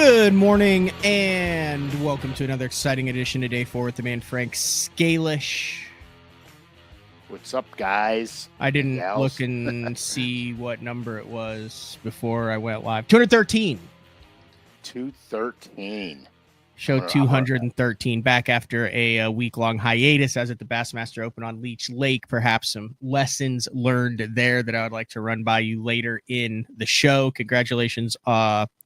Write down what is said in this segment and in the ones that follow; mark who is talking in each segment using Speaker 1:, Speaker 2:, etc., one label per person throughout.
Speaker 1: Good morning and welcome to another exciting edition of Day 4 with the man Frank Scalish.
Speaker 2: What's up, guys?
Speaker 1: I didn't look and see what number it was before I went live. 213.
Speaker 2: 213.
Speaker 1: Show 213, back after a week-long hiatus. I was at the Bassmaster Open on Leech Lake. Perhaps some lessons learned there that I would like to run by you later in the show. Congratulations.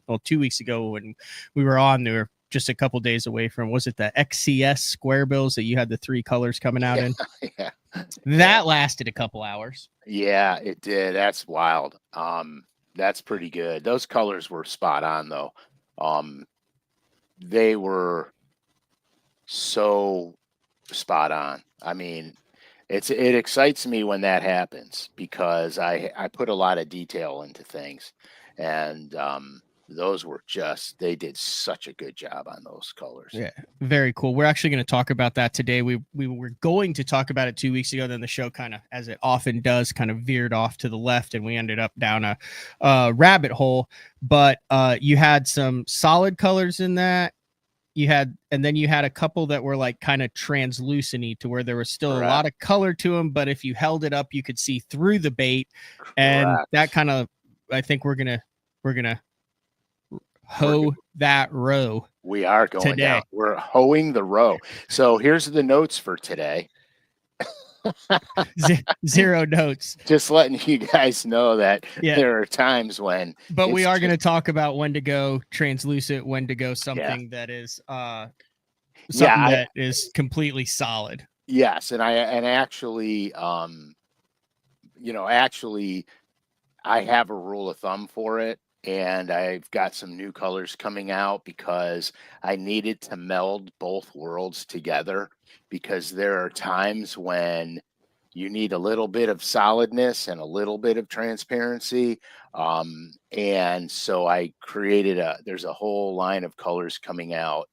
Speaker 1: Well, 2 weeks ago when we were on, they were just a couple days away from, was it the XCS square bills that you had the three colors coming out in?
Speaker 2: Yeah.
Speaker 1: That lasted a couple hours.
Speaker 2: Yeah, it did. That's wild. That's pretty good. Those colors were spot on, though. They were so spot on. I mean, it excites me when that happens because I put a lot of detail into things, and those were they did such a good job on those colors.
Speaker 1: Yeah, very cool. We're actually going to talk about that today. We were going to talk about it 2 weeks ago. Then the show kind of, as it often does, kind of veered off to the left and we ended up down a rabbit hole. But you had some solid colors in that. And then you had a couple that were like kind of translucent-y to where there was still a lot of color to them. But if you held it up, you could see through the bait. And that kind of, I think we're going to hoe that row.
Speaker 2: We are going
Speaker 1: today.
Speaker 2: Down. We're hoeing the row. So here's the notes for today.
Speaker 1: 0 notes.
Speaker 2: Just letting you guys know that there are times when.
Speaker 1: But we are going to talk about when to go translucent, when to go something that is that is completely solid.
Speaker 2: Yes, and actually, I have a rule of thumb for it. And I've got some new colors coming out because I needed to meld both worlds together, because there are times when you need a little bit of solidness and a little bit of transparency. And so I created there's a whole line of colors coming out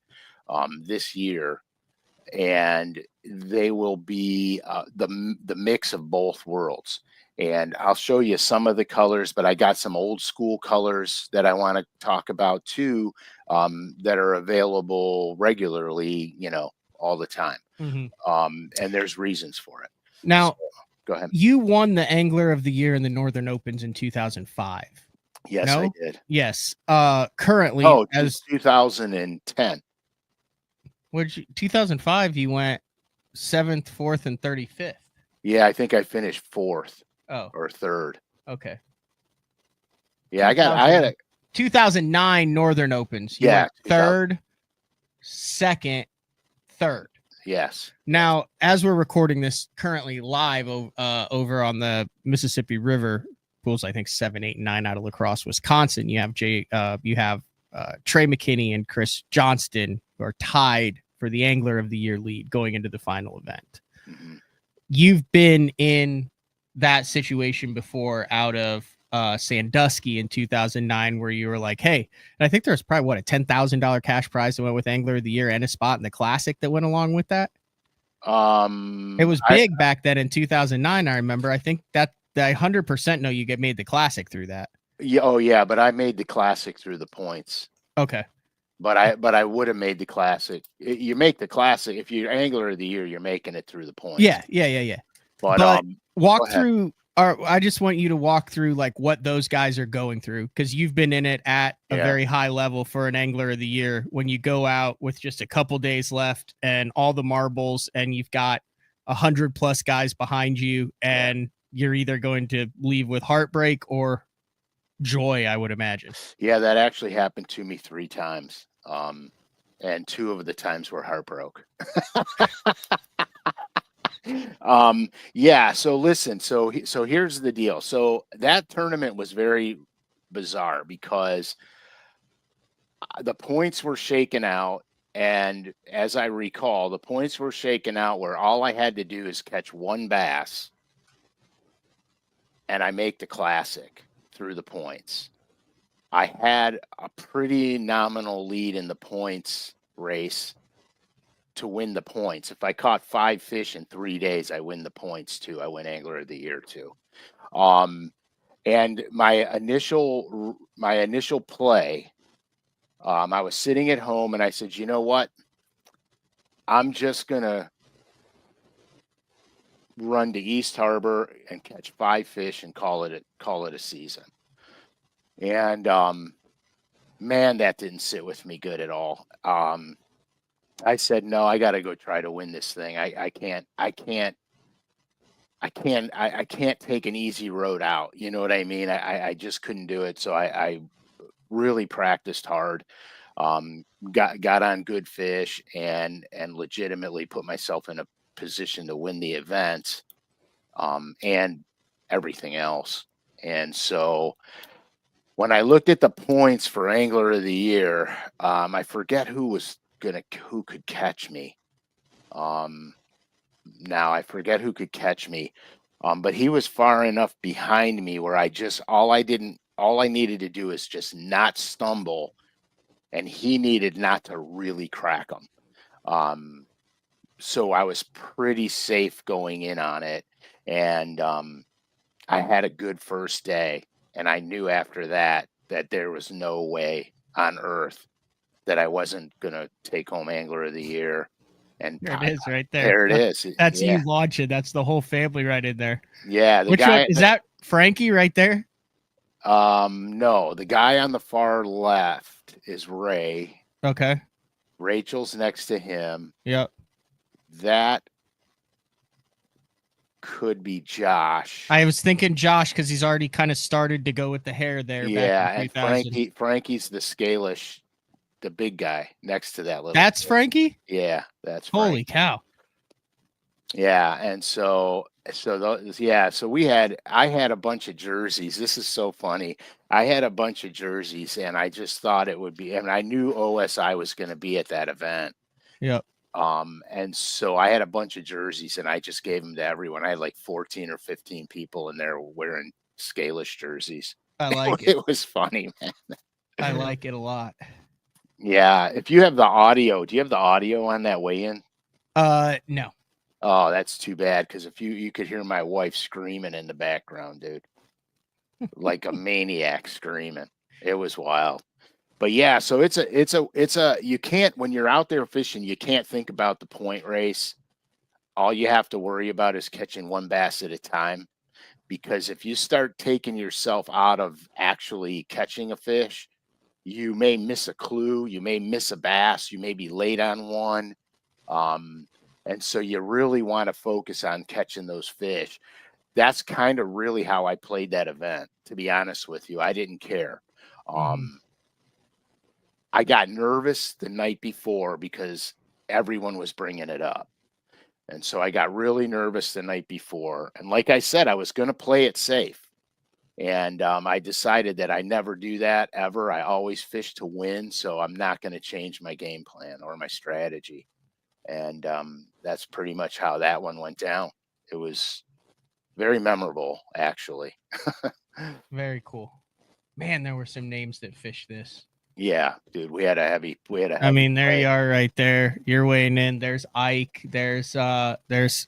Speaker 2: this year, and they will be the mix of both worlds. And I'll show you some of the colors, but I got some old school colors that I want to talk about too, that are available regularly, all the time.
Speaker 1: Mm-hmm.
Speaker 2: And there's reasons for it.
Speaker 1: Now,
Speaker 2: so, go ahead.
Speaker 1: You won the Angler of the Year in the Northern Opens in 2005.
Speaker 2: Yes, I did.
Speaker 1: Yes. Currently,
Speaker 2: as 2010.
Speaker 1: 2005, you went 7th, 4th, and 35th.
Speaker 2: Yeah, I think I finished 4th. Or 3rd.
Speaker 1: Okay.
Speaker 2: Yeah, I had a
Speaker 1: 2009 Northern Opens. You went 3rd, 2nd, 3rd.
Speaker 2: Yes.
Speaker 1: Now, as we're recording this currently live over on the Mississippi River, pools, I think 7, 8, and 9 out of La Crosse, Wisconsin, you have Trey McKinney and Chris Johnston, who are tied for the Angler of the Year lead going into the final event.
Speaker 2: Mm-hmm.
Speaker 1: You've been in that situation before out of Sandusky in 2009, where you were like, hey, and I think there's probably a $10,000 cash prize that went with Angler of the Year and a spot in the Classic that went along with that. It was big back then in 2009. I remember. I think that I 100% know you made the Classic through that.
Speaker 2: Yeah. Oh yeah. But I made the Classic through the points.
Speaker 1: Okay.
Speaker 2: But I would have made the Classic. You make the Classic if you're Angler of the Year, you're making it through the points.
Speaker 1: Yeah. But walk through. I just want you to walk through like what those guys are going through, because you've been in it at a very high level for an Angler of the Year. When you go out with just a couple days left and all the marbles, and you've got 100+ guys behind you, and you're either going to leave with heartbreak or joy, I would imagine.
Speaker 2: Yeah, that actually happened to me 3 times. And 2 of the times were heartbroken. So listen, so here's the deal. So that tournament was very bizarre because the points were shaken out, and as I recall, the points were shaken out where all I had to do is catch 1 bass and I make the Classic through the points. I had a pretty nominal lead in the points race to win the points. If I caught 5 fish in 3 days, I win the points too. I win Angler of the Year too. And my initial play I was sitting at home and I said, you know what? I'm just going to run to East Harbor and catch 5 fish and call it a season. And man, that didn't sit with me good at all. I said, no, I got to go try to win this thing. I can't take an easy road out. You know what I mean? I just couldn't do it. So I really practiced hard. Got on good fish and legitimately put myself in a position to win the event, and everything else. And so when I looked at the points for Angler of the Year, I forget who could catch me. Now I forget who could catch me, but he was far enough behind me where all I needed to do is just not stumble, and he needed not to really crack them. So I was pretty safe going in on it, and I had a good first day, and I knew after that there was no way on earth that I wasn't gonna take home Angler of the Year. And
Speaker 1: There it is, right there.
Speaker 2: There it is.
Speaker 1: That's
Speaker 2: Yeah.
Speaker 1: you launching. That's the whole family right in there.
Speaker 2: Yeah.
Speaker 1: Which one is that? Frankie right there?
Speaker 2: No, the guy on the far left is Ray.
Speaker 1: Okay.
Speaker 2: Rachel's next to him.
Speaker 1: Yep.
Speaker 2: That could be Josh.
Speaker 1: I was thinking Josh because he's already kind of started to go with the hair there.
Speaker 2: Yeah,
Speaker 1: back in
Speaker 2: and Frankie's the Scalish, the big guy next to that little.
Speaker 1: That's Frankie?
Speaker 2: Yeah, that's
Speaker 1: Holy cow.
Speaker 2: Yeah, and so I had a bunch of jerseys. This is so funny. I had a bunch of jerseys, and I just thought it would be, and I knew OSI was going to be at that event.
Speaker 1: Yep.
Speaker 2: And so I had a bunch of jerseys, and I just gave them to everyone. I had like 14 or 15 people in there wearing Scalish jerseys.
Speaker 1: I like it.
Speaker 2: It was funny, man.
Speaker 1: I like it a lot.
Speaker 2: Yeah. If you have the audio, do you have the audio on that weigh-in?
Speaker 1: No.
Speaker 2: Oh, that's too bad, because if you could hear my wife screaming in the background, dude, like a maniac screaming. It was wild. But yeah, so you can't, when you're out there fishing, you can't think about the point race. All you have to worry about is catching one bass at a time, because if you start taking yourself out of actually catching a fish, you may miss a clue, you may miss a bass, you may be late on one. And so you really want to focus on catching those fish. That's kind of really how I played that event, to be honest with you. I didn't care. I got nervous the night before because everyone was bringing it up. And so I got really nervous the night before. And like I said, I was going to play it safe. And I decided that I never do that ever. I always fish to win. So I'm not going to change my game plan or my strategy. And that's pretty much how that one went down. It was very memorable, actually.
Speaker 1: Very cool. Man, there were some names that fished this.
Speaker 2: Yeah, dude, we had a heavy
Speaker 1: I mean, there you are right there. You're weighing in. There's Ike. There's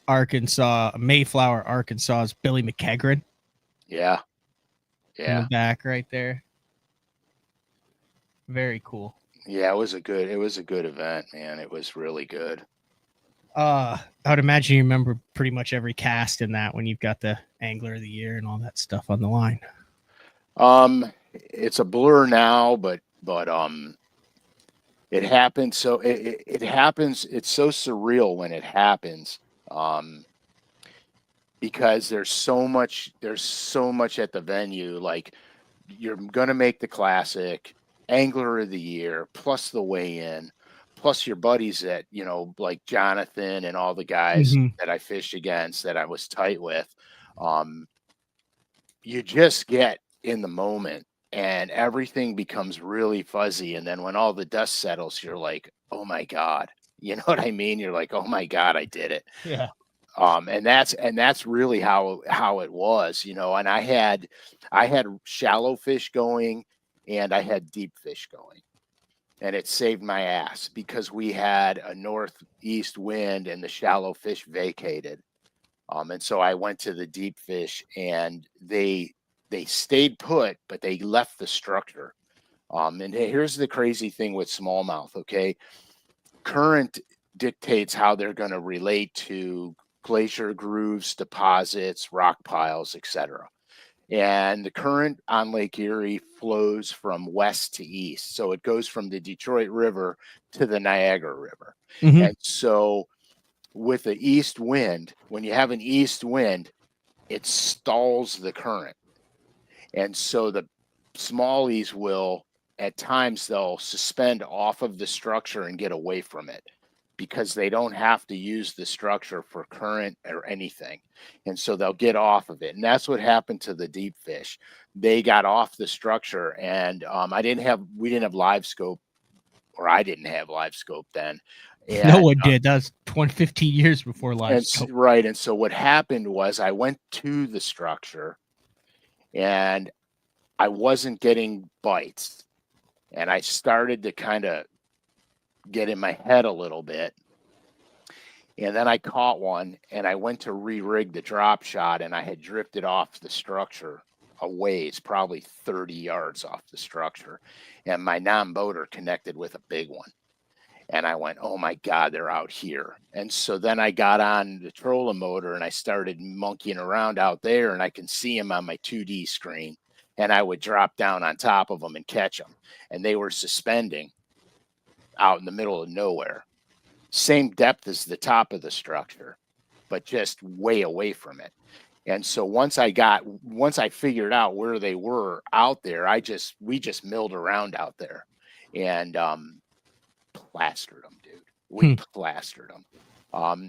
Speaker 1: Arkansas, Mayflower, Arkansas's Billy McKegren.
Speaker 2: Yeah.
Speaker 1: In the back right there. Very cool.
Speaker 2: Yeah, it was a good event, man. It was really good.
Speaker 1: I would imagine you remember pretty much every cast in that when you've got the Angler of the Year and all that stuff on the line.
Speaker 2: It's a blur now, but it happens. So it happens. It's so surreal when it happens. Because there's so much at the venue. Like, you're going to make the classic, Angler of the Year, plus the weigh-in, plus your buddies that, like Jonathan and all the guys that I fished against that I was tight with. You just get in the moment and everything becomes really fuzzy. And then when all the dust settles, you're like, oh my God, you know what I mean? You're like, oh my God, I did it.
Speaker 1: Yeah.
Speaker 2: And that's really how it was, and I had shallow fish going and I had deep fish going, and it saved my ass because we had a northeast wind and the shallow fish vacated. And so I went to the deep fish and they stayed put, but they left the structure. And here's the crazy thing with smallmouth. Okay, current dictates how they're going to relate to glacier grooves, deposits, rock piles, etc. And the current on Lake Erie flows from west to east. So it goes from the Detroit River to the Niagara River.
Speaker 1: Mhm.
Speaker 2: And so with the east wind, when you have an east wind, it stalls the current. And so the smallies will, at times, they'll suspend off of the structure and get away from it because they don't have to use the structure for current or anything. And so they'll get off of it. And that's what happened to the deep fish. They got off the structure, and we didn't have live scope, or I didn't have live scope then. And,
Speaker 1: no one did. That was 15 years before live scope.
Speaker 2: Right. And so what happened was I went to the structure and I wasn't getting bites. And I started to kind of get in my head a little bit. And then I caught one and I went to re-rig the drop shot, and I had drifted off the structure a ways, probably 30 yards off the structure. And my non-boater connected with a big one. And I went, oh my God, they're out here. And so then I got on the trolling motor and I started monkeying around out there, and I can see them on my 2D screen. And I would drop down on top of them and catch them. And they were suspending out in the middle of nowhere. Same depth as the top of the structure, but just way away from it. And so once I figured out where they were out there, we just milled around out there and plastered them, dude. We plastered them.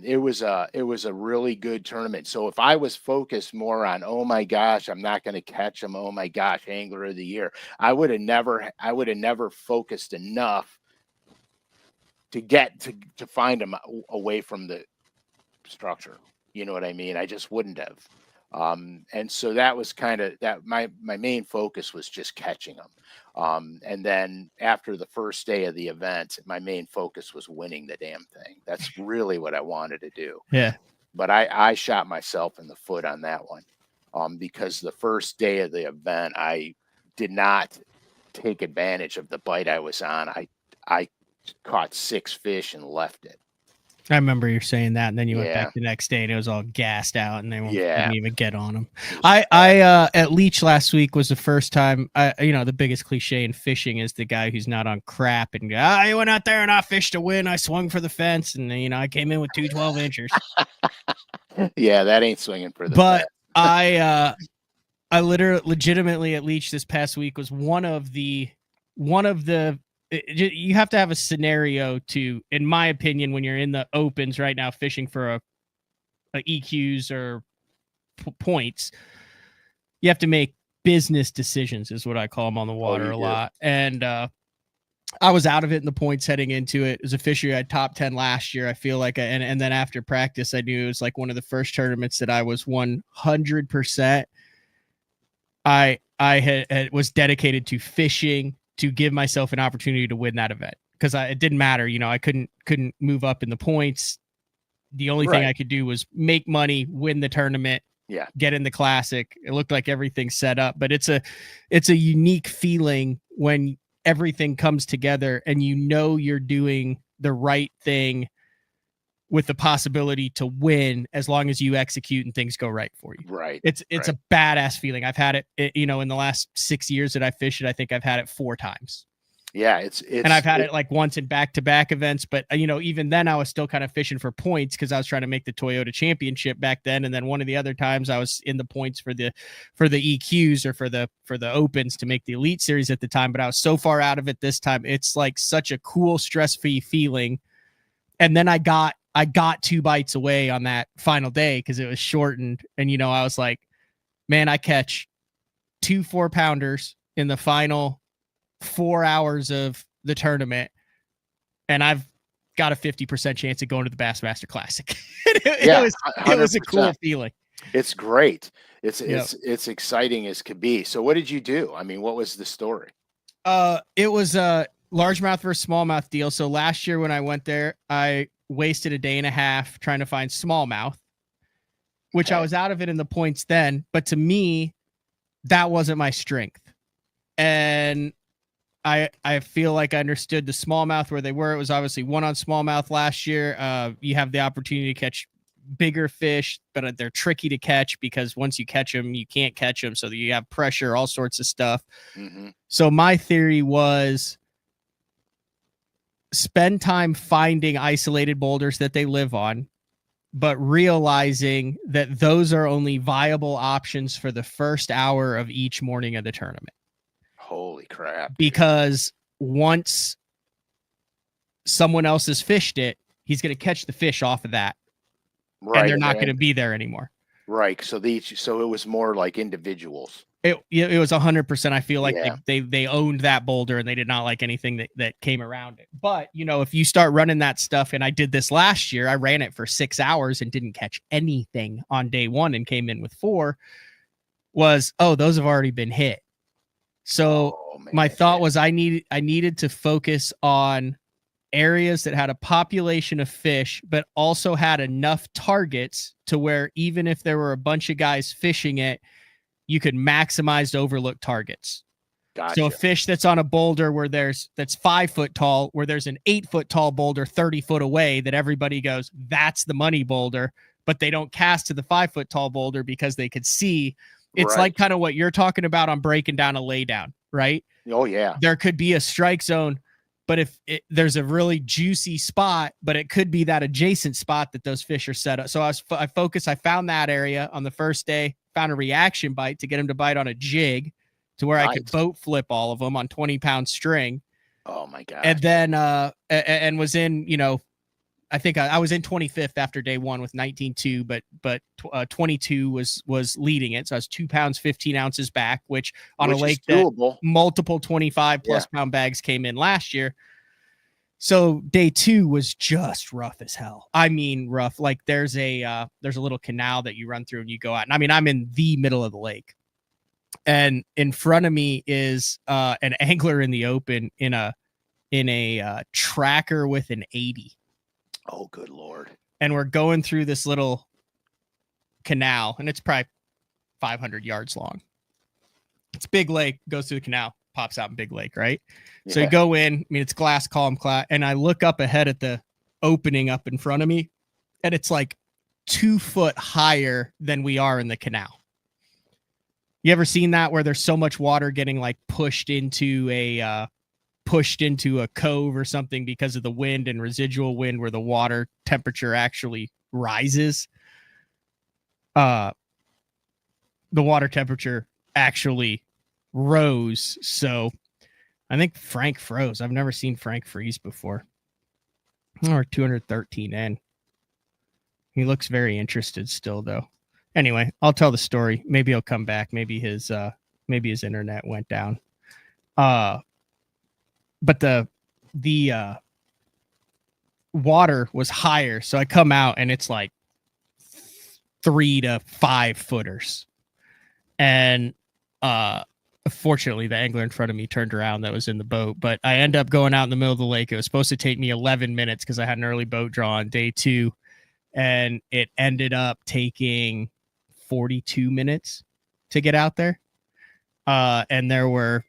Speaker 2: It was a really good tournament. So if I was focused more on, oh my gosh, I'm not going to catch them, oh my gosh, angler of the year, I would have never focused enough to get to find them away from the structure. You know what I mean? I just wouldn't have. And so that was kind of that. My main focus was just catching them. And then after the first day of the event, my main focus was winning the damn thing. That's really what I wanted to do.
Speaker 1: Yeah.
Speaker 2: But I shot myself in the foot on that one, because the first day of the event, I did not take advantage of the bite I was on. I caught 6 fish and left it.
Speaker 1: I remember you saying that, and then you went back the next day and it was all gassed out, and they didn't even get on them. I at Leech last week was the first time. The biggest cliche in fishing is the guy who's not on crap and I went out there and I fished to win. I swung for the fence, and I came in with 2 12-inchers.
Speaker 2: Yeah, that ain't swinging for the
Speaker 1: but
Speaker 2: fence.
Speaker 1: I legitimately at Leech this past week was one of the. You have to have a scenario to, in my opinion, when you're in the opens right now fishing for a EQs or points, you have to make business decisions, is what I call them on the water a lot. And I was out of it in the points heading into it. As a fisher, I had top 10 last year. I feel like, and then after practice, I knew it was like one of the first tournaments that I was 100%. I was dedicated to fishing to give myself an opportunity to win that event, because it didn't matter. I couldn't move up in the points. The only thing I could do was make money, win the tournament, get in the classic. It looked like everything's set up, but it's a unique feeling when everything comes together and you're doing the right thing with the possibility to win as long as you execute and things go right for you.
Speaker 2: Right.
Speaker 1: It's a badass feeling. I've had it, in the last 6 years that I fished it, I think I've had it 4 times.
Speaker 2: Yeah. And
Speaker 1: I've had it like once in back-to-back events, but even then I was still kind of fishing for points because I was trying to make the Toyota Championship back then. And then one of the other times I was in the points for the EQs or for the opens to make the Elite Series at the time, but I was so far out of it this time. It's like such a cool, stress-free feeling. And then I got 2 bites away on that final day because it was shortened. And, I was like, man, I catch 2 4-pounders in the final 4 hours of the tournament, and I've got a 50% chance of going to the Bassmaster Classic. It was a cool feeling.
Speaker 2: It's great. It's exciting as could be. So what did you do? I mean, what was the story?
Speaker 1: It was a largemouth versus smallmouth deal. So last year when I went there, I wasted a day and a half trying to find smallmouth, which I was out of it in the points then, but to me, that wasn't my strength. And I feel like I understood the smallmouth where they were. It was obviously one on smallmouth last year. You have the opportunity to catch bigger fish, but they're tricky to catch because once you catch them, you can't catch them. So you have pressure, all sorts of stuff.
Speaker 2: Mm-hmm.
Speaker 1: So my theory was spend time finding isolated boulders that they live on, but realizing that those are only viable options for the first hour of each morning of the tournament.
Speaker 2: Holy crap. Dude.
Speaker 1: Because once someone else has fished it, he's going to catch the fish off of that. Right. And they're not going to be there anymore.
Speaker 2: Right. So it was more like individuals.
Speaker 1: It was 100%. I feel like they owned that boulder and they did not like anything that came around it. But, you know, if you start running that stuff, and I did this last year, I ran it for 6 hours and didn't catch anything on day one and came in with 4, those have already been hit. So my thought was I needed to focus on areas that had a population of fish, but also had enough targets to where even if there were a bunch of guys fishing it, you could maximize overlook targets. Gotcha. So a fish that's on a boulder that's 5 foot tall, where there's an 8 foot tall boulder 30 foot away that everybody goes, that's the money boulder, but they don't cast to the 5 foot tall boulder because they could see. It's like kind of what you're talking about on breaking down a laydown, right?
Speaker 2: Oh yeah.
Speaker 1: There could be a strike zone, but if there's a really juicy spot, but it could be that adjacent spot that those fish are set up. So I found that area on the first day, found a reaction bite to get him to bite on a jig to where I could boat flip all of them on 20-pound string.
Speaker 2: Oh my God.
Speaker 1: And then, and was in, you know, I think I was in 25th after day one with 19.2, but 22 was leading it. So I was 2 pounds, 15 ounces back, which on a lake that multiple 25 plus pound bags came in last year. So day 2 was just rough as hell. I mean, rough. Like there's a little canal that you run through and you go out. And I mean, I'm in the middle of the lake, and in front of me is an angler in the open in a tracker with an 80.
Speaker 2: Oh, good Lord.
Speaker 1: And we're going through this little canal, and it's probably 500 yards long. It's big lake, goes through the canal, pops out in big lake, right? Yeah. So you go in, I mean, it's glass column, and I look up ahead at the opening up in front of me, and it's like 2 foot higher than we are in the canal. You ever seen that where there's so much water getting like pushed into a cove or something because of the wind and residual wind where the water temperature actually rises? The water temperature actually rose. So I think Frank froze. I've never seen Frank freeze before. Or 213 in. He looks very interested still though. Anyway, I'll tell the story. Maybe he'll come back. Maybe his internet went down. But the water was higher. So I come out and it's like 3 to 5 footers. And fortunately, the angler in front of me turned around that was in the boat. But I end up going out in the middle of the lake. It was supposed to take me 11 minutes because I had an early boat draw on day 2. And it ended up taking 42 minutes to get out there. And there were,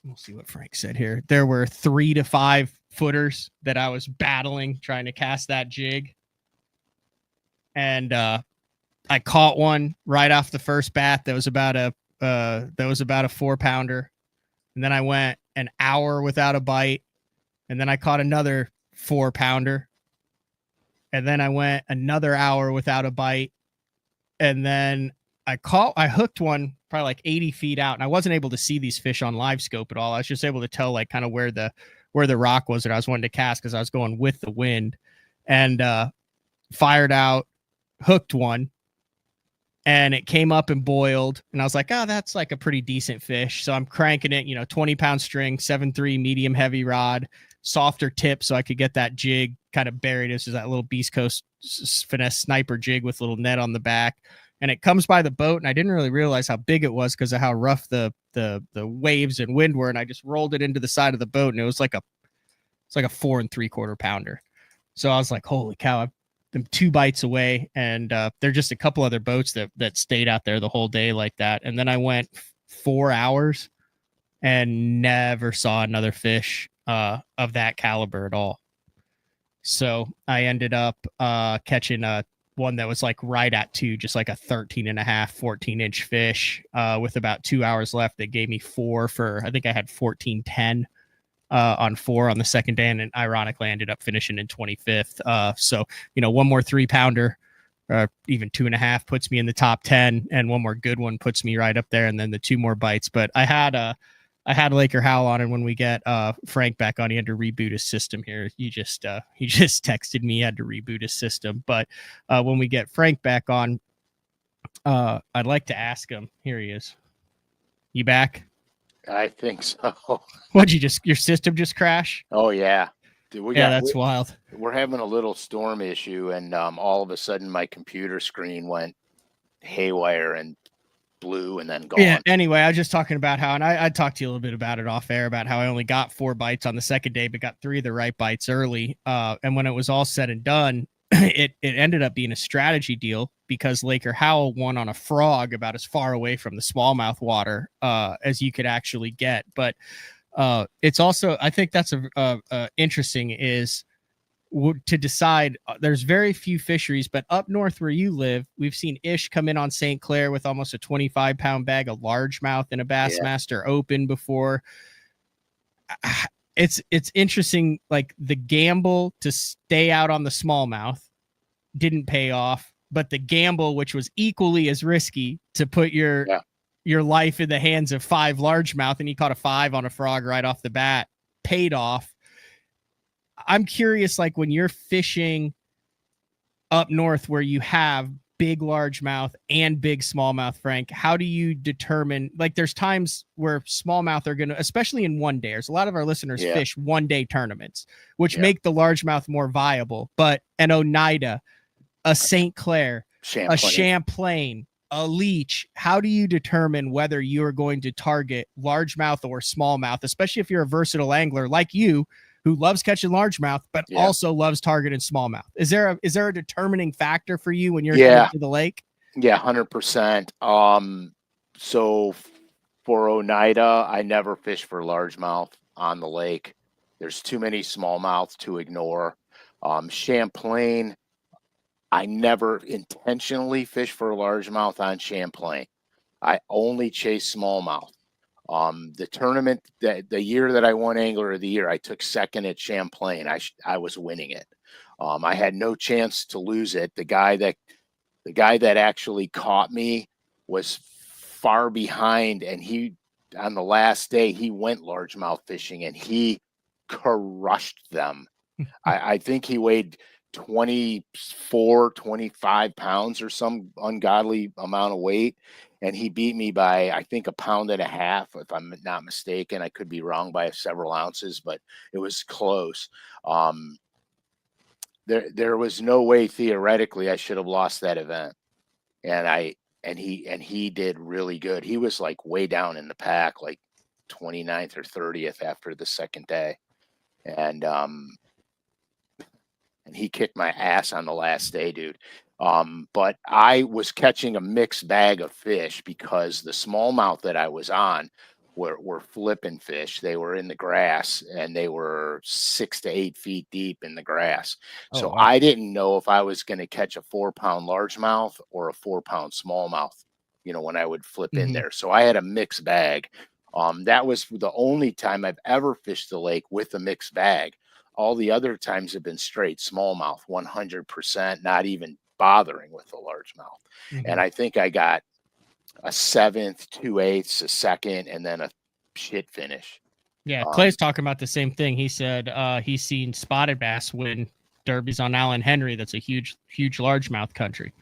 Speaker 1: we'll see what Frank said here. There were 3 to 5 footers that I was battling trying to cast that jig. And I caught one right off the first bat. That was about a 4-pounder. And then I went an hour without a bite. And then I caught another 4-pounder. And then I went another hour without a bite. And then I hooked one probably like 80 feet out, and I wasn't able to see these fish on live scope at all. I was just able to tell like kind of where the rock was that I was wanting to cast because I was going with the wind, and fired out, hooked one, and it came up and boiled. And I was like, oh, that's like a pretty decent fish. So I'm cranking it, 20-pound string, 7.3 medium heavy rod, softer tip so I could get that jig kind of buried. This is that little Beast Coast finesse sniper jig with little net on the back. And it comes by the boat, and I didn't really realize how big it was because of how rough the waves and wind were. And I just rolled it into the side of the boat, and it was like a 4 3/4 pounder. So I was like, holy cow, I'm 2 bites away. And there are just a couple other boats that stayed out there the whole day like that. And then I went 4 hours and never saw another fish of that caliber at all. So I ended up catching one that was like right at 2, just like a 13.5, 14-inch fish with about 2 hours left. That gave me 4 for, I think I had 14.10 on 4 on the second day, and ironically I ended up finishing in 25th. So, one more 3-pounder, even 2.5 puts me in the top 10, and one more good one puts me right up there, and then the 2 more bites. But I had Laker Howell on, and when we get Frank back on, he had to reboot his system here. He just texted me he had to reboot his system. But when we get Frank back on, I'd like to ask him. Here he is. You back?
Speaker 2: I think so.
Speaker 1: What'd your system just crash?
Speaker 2: Oh yeah. Dude,
Speaker 1: that's wild.
Speaker 2: We're having a little storm issue, and all of a sudden my computer screen went haywire and blue and then gone.
Speaker 1: Yeah. Anyway, I was just talking about how, and I talked to you a little bit about it off air, about how I only got 4 bites on the second day, but got 3 of the right bites early. And when it was all said and done, it ended up being a strategy deal, because Laker Howell won on a frog about as far away from the smallmouth water as you could actually get. But it's also, I think that's interesting is to decide. There's very few fisheries, but up north where you live, we've seen Ish come in on St. Clair with almost a 25-pound bag of largemouth in a Bassmaster Open before. It's interesting, like the gamble to stay out on the smallmouth didn't pay off, but the gamble, which was equally as risky, to put your life in the hands of 5 largemouth, and you caught a 5 on a frog right off the bat, paid off. I'm curious, like when you're fishing up north where you have big largemouth and big smallmouth, Frank, how do you determine, like there's times where smallmouth are going to, especially in one dayers, a lot of our listeners fish 1-day tournaments, which make the largemouth more viable, but an Oneida, a St. Clair, a Champlain, a Leech, how do you determine whether you are going to target largemouth or smallmouth, especially if you're a versatile angler like you, who loves catching largemouth, but also loves targeting smallmouth? Is there a determining factor for you when you're headed to the lake?
Speaker 2: Yeah, 100%. So for Oneida, I never fish for largemouth on the lake. There's too many smallmouth to ignore. Champlain, I never intentionally fish for largemouth on Champlain. I only chase smallmouth. The tournament, the year that I won Angler of the Year, I took second at Champlain. I was winning it. I had no chance to lose it. The guy that actually caught me was far behind, and he, on the last day, he went largemouth fishing and he crushed them. I think he weighed 24, 25 pounds or some ungodly amount of weight. And he beat me by, I think, 1.5 pounds, if I'm not mistaken. I could be wrong by several ounces, but it was close. There was no way theoretically I should have lost that event. And he did really good. He was like way down in the pack, like 29th or 30th after the second day. And he kicked my ass on the last day, dude. But I was catching a mixed bag of fish because the smallmouth that I was on were flipping fish. They were in the grass, and they were 6 to 8 feet deep in the grass. So I didn't know if I was going to catch a 4-pound largemouth or a 4-pound smallmouth, when I would flip in there. So I had a mixed bag. That was the only time I've ever fished the lake with a mixed bag. All the other times have been straight smallmouth, 100%, not even bothering with the largemouth. And I think I got a 7th, 2/8, a second, and then a shit finish.
Speaker 1: Yeah, Clay's talking about the same thing. He said he's seen spotted bass win derbies on Allen Henry. That's a huge largemouth country.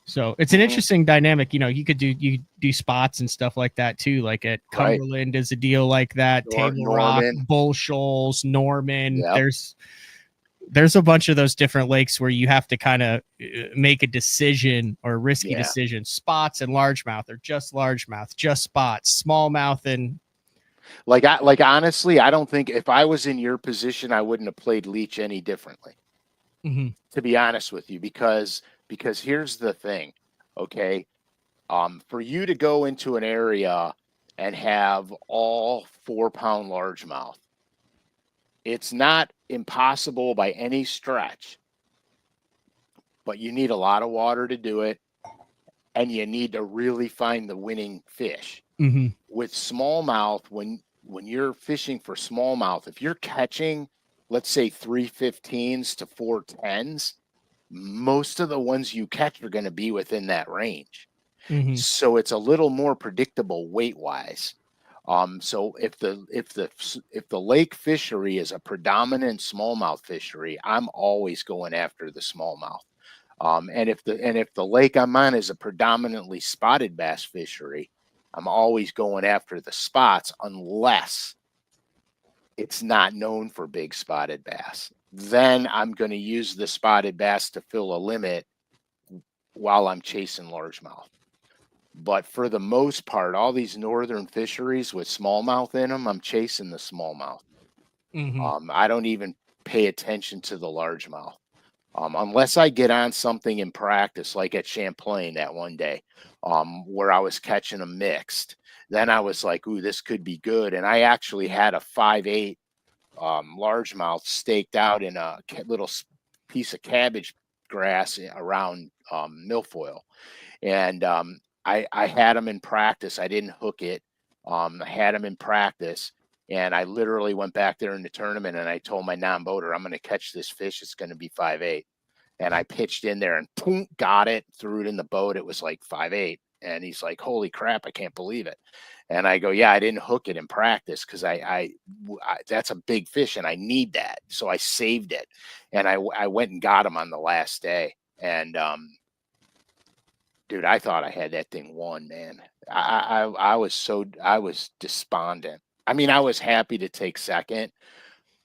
Speaker 1: So it's an interesting dynamic. You could do spots and stuff like that too. Like at Cumberland is a deal like that. Table Rock, Bull Shoals, Norman. Yep. There's a bunch of those different lakes where you have to kind of make a decision or a risky decision. Spots and largemouth, or just largemouth, just spots, smallmouth, and
Speaker 2: like honestly, I don't think if I was in your position, I wouldn't have played Leech any differently. To be honest with you, because here's the thing, okay? For you to go into an area and have all 4-pound largemouth. It's not impossible by any stretch, but you need a lot of water to do it, and you need to really find the winning fish.
Speaker 1: Mm-hmm.
Speaker 2: With smallmouth, when you're fishing for smallmouth, if you're catching, let's say 315s to 410s, most of the ones you catch are going to be within that range.
Speaker 1: Mm-hmm.
Speaker 2: So it's a little more predictable weight wise. So if the lake fishery is a predominant smallmouth fishery, I'm always going after the smallmouth. And if the lake I'm on is a predominantly spotted bass fishery, I'm always going after the spots unless it's not known for big spotted bass. Then I'm going to use the spotted bass to fill a limit while I'm chasing largemouth. But for the most part, all these northern fisheries with smallmouth in them, I'm chasing the smallmouth.
Speaker 1: Mm-hmm.
Speaker 2: I don't even pay attention to the largemouth. Unless I get on something in practice, like at Champlain that one day, where I was catching them mixed. Then I was like, ooh, this could be good. And I actually had a 5'8" largemouth staked out in a little piece of cabbage grass around milfoil. And I had him in practice. I didn't hook it. I had him in practice. And I literally went back there in the tournament and I told my non-boater, I'm going to catch this fish. It's going to be 5'8". And I pitched in there and boom, got it, threw it in the boat. It was like 5'8". And he's like, holy crap, I can't believe it. And I go, yeah, I didn't hook it in practice because I that's a big fish and I need that. So I saved it. And I went and got him on the last day. And dude, I thought I had that thing won, man. I was despondent. I mean, I was happy to take second,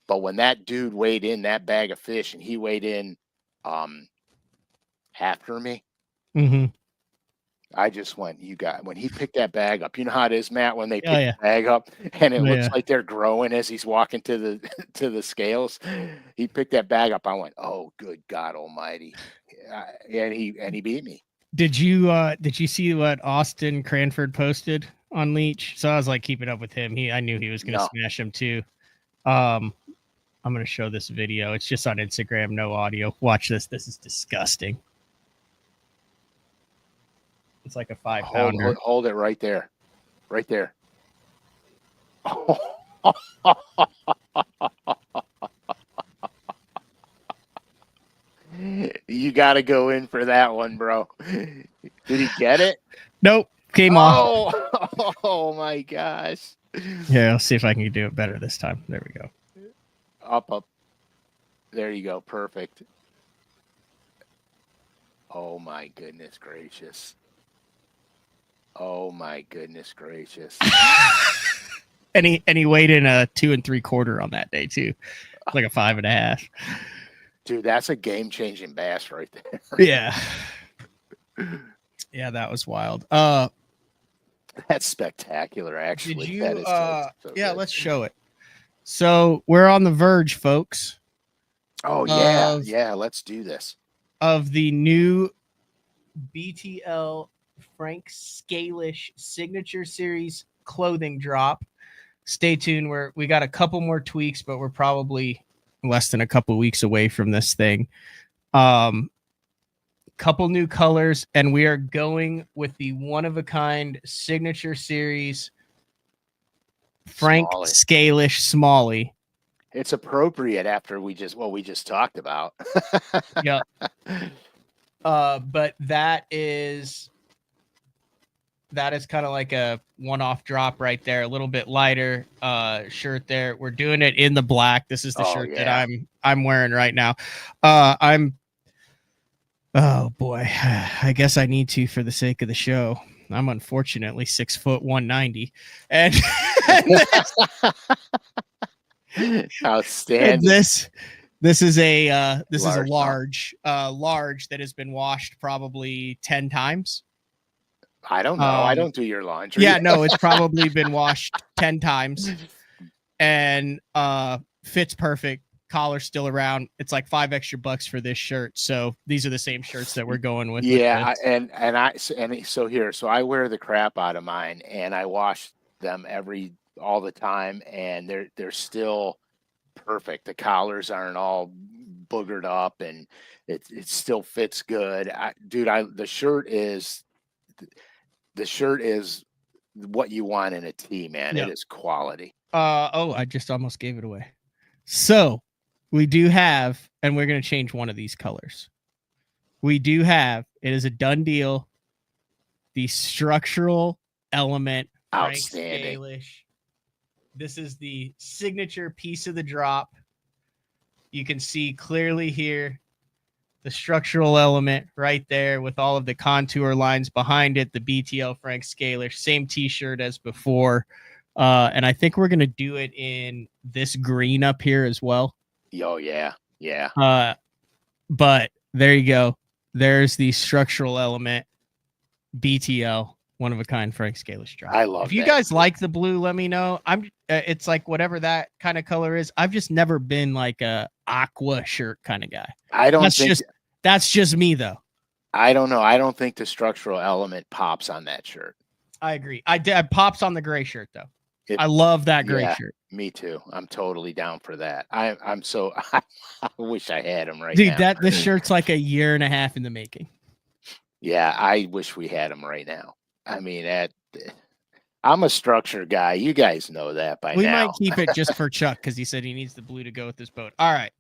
Speaker 2: but when that dude weighed in that bag of fish and he weighed in after me,
Speaker 1: Mm-hmm.
Speaker 2: I just went, when he picked that bag up, you know how it is, Matt, when they pick
Speaker 1: yeah.
Speaker 2: the bag up and it looks
Speaker 1: Yeah.
Speaker 2: like they're growing as he's walking to the to the scales. He picked that bag up. I went, oh, good God Almighty. And he beat me.
Speaker 1: Did you see what Austin Cranford posted on Leech? So I was like keeping up with him. I knew he was going to smash him too. I'm going to show this video. It's just on Instagram, no audio. Watch this. This is disgusting. It's like a 5-pounder.
Speaker 2: Hold it right there. Right there. You got to go in for that one, bro. Did he get it?
Speaker 1: Nope. Came off.
Speaker 2: Oh my gosh.
Speaker 1: Yeah, I'll see if I can do it better this time. There we go.
Speaker 2: Up. There you go. Perfect. Oh my goodness gracious. Oh my goodness gracious.
Speaker 1: And he weighed in a 2 3/4 on that day too. Like a 5.5.
Speaker 2: Dude, that's a game-changing bass right there.
Speaker 1: Yeah. Yeah, that was wild.
Speaker 2: That's spectacular, actually.
Speaker 1: Did you
Speaker 2: that is so
Speaker 1: yeah,
Speaker 2: good.
Speaker 1: let's show it. So we're on the verge, folks.
Speaker 2: Oh yeah, yeah, let's do this.
Speaker 1: Of the new BTL Frank Scalish Signature Series clothing drop. Stay tuned. We got a couple more tweaks, but we're probably less than a couple weeks away from this thing. Couple new colors, and we are going with the one-of-a-kind Signature Series Frank Scalish Smalley.
Speaker 2: It's appropriate after we just talked about.
Speaker 1: Yeah. But that is kind of like a one-off drop right there, a little bit lighter shirt there. We're doing it in the black. This is the shirt that I'm wearing right now. Oh boy, I guess I need to for the sake of the show. I'm unfortunately 6 foot 190, and
Speaker 2: outstanding.
Speaker 1: This is a large that has been washed probably 10 times.
Speaker 2: I don't know. I don't do your laundry.
Speaker 1: Yeah, no, it's probably been washed 10 times, and fits perfect. Collar's still around. It's like $5 extra for this shirt. So these are the same shirts that we're going with.
Speaker 2: Yeah, so I wear the crap out of mine, and I wash them all the time, and they're still perfect. The collars aren't all boogered up, and it still fits good. The shirt is what you want in a tee, man.
Speaker 1: Yep.
Speaker 2: It is quality.
Speaker 1: I just almost gave it away. So we do have, and we're going to change one of these colors. We do have, it is a done deal, the structural element.
Speaker 2: Outstanding.
Speaker 1: Scalish. This is the signature piece of the drop. You can see clearly here the structural element right there with all of the contour lines behind it, the BTL Frank Scalish, same t-shirt as before. And I think we're going to do it in this green up here as well.
Speaker 2: Oh, yeah. Yeah.
Speaker 1: But there you go. There's the structural element, BTL, one of a kind Frank Scalish drop.
Speaker 2: I love
Speaker 1: If you
Speaker 2: that.
Speaker 1: guys like the blue, let me know. It's like whatever that kind of color is. I've just never been like a aqua shirt kind of guy. That's just me though.
Speaker 2: I don't know. I don't think the structural element pops on that shirt.
Speaker 1: I agree. It pops on the gray shirt though. I love that gray shirt.
Speaker 2: Me too. I'm totally down for that. I'm so I wish I had him right
Speaker 1: now.
Speaker 2: Dude,
Speaker 1: this shirt's like a year and a half in the making.
Speaker 2: Yeah, I wish we had him right now. I mean, I'm a structure guy. You guys know that by now.
Speaker 1: We might keep it just for Chuck because he said he needs the blue to go with this boat. All right.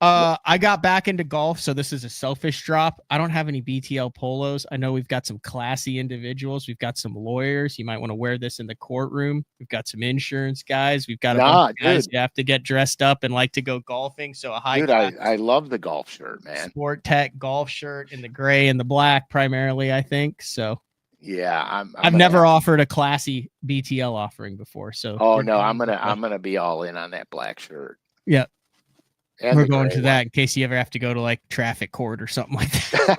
Speaker 1: I got back into golf, so this is a selfish drop. I don't have any BTL polos. I know we've got some classy individuals. We've got some lawyers. You might want to wear this in the courtroom. We've got some insurance guys. We've got a bunch of guys who have to get dressed up and like to go golfing. So
Speaker 2: I love the golf shirt, man.
Speaker 1: Sport Tech golf shirt in the gray and the black primarily, I think. So
Speaker 2: yeah,
Speaker 1: I've never offered a classy BTL offering before. So
Speaker 2: I'm gonna be all in on that black shirt.
Speaker 1: Yeah.
Speaker 2: And
Speaker 1: we're going to that in case you ever have to go to like traffic court or something like that.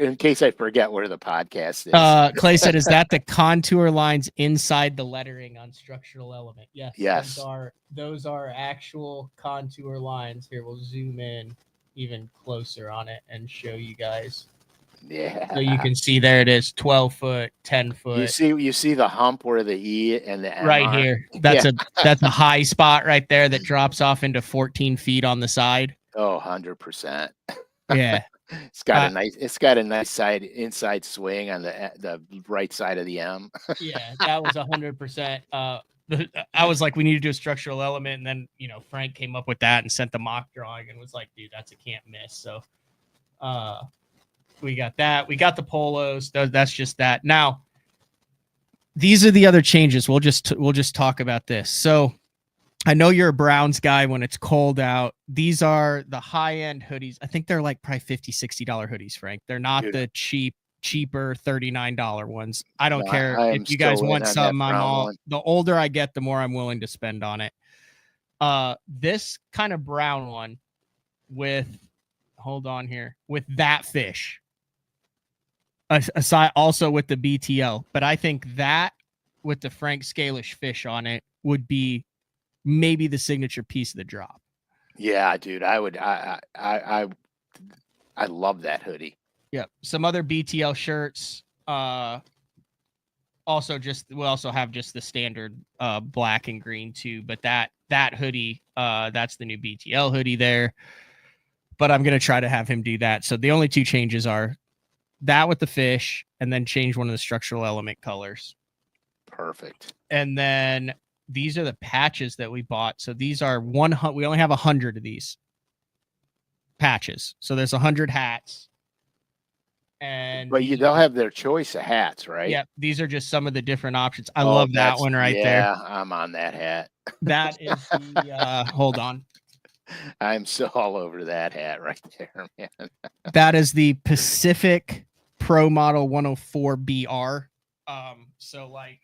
Speaker 2: in case I forget where the podcast is.
Speaker 1: Clay said, is that the contour lines inside the lettering on structural element? Yes. Those are actual contour lines. Here, we'll zoom in even closer on it and show you guys.
Speaker 2: Yeah.
Speaker 1: So you can see there it is, 12 foot, 10 foot.
Speaker 2: You see the hump where the E and the M
Speaker 1: right
Speaker 2: are?
Speaker 1: Here. That's a high spot right there that drops off into 14 feet on the side.
Speaker 2: Oh, 100%.
Speaker 1: Yeah.
Speaker 2: It's got a nice inside swing on the right side of the M.
Speaker 1: Yeah, that was 100%. I was like, we need to do a structural element, and then Frank came up with that and sent the mock drawing and was like, dude, that's a can't miss. So we got that. We got the polos. That's just that. Now, these are the other changes. We'll just talk about this. So I know you're a Browns guy when it's cold out. These are the high-end hoodies. I think they're like probably $50, $60 hoodies, Frank. They're not the cheaper $39 ones. I don't care if you guys want something. The older I get, the more I'm willing to spend on it. This kind of brown one with that fish. Aside also with the BTL, but I think that with the Frank Scalish fish on it would be maybe the signature piece of the drop.
Speaker 2: Yeah, dude, I love that hoodie.
Speaker 1: Yeah, some other BTL shirts. We also have just the standard black and green too, but that hoodie, that's the new BTL hoodie there. But I'm gonna try to have him do that. So the only two changes are that with the fish, and then change one of the structural element colors.
Speaker 2: Perfect.
Speaker 1: And then these are the patches that we bought. So these are 100. We only have 100 of these patches. So there's 100 hats.
Speaker 2: But they'll have their choice of hats, right?
Speaker 1: Yeah. These are just some of the different options. I love that one right there.
Speaker 2: Yeah, I'm on that hat.
Speaker 1: That is the hold on.
Speaker 2: I'm so all over that hat right there, man.
Speaker 1: That is the Pacific Pro Model 104 BR. So like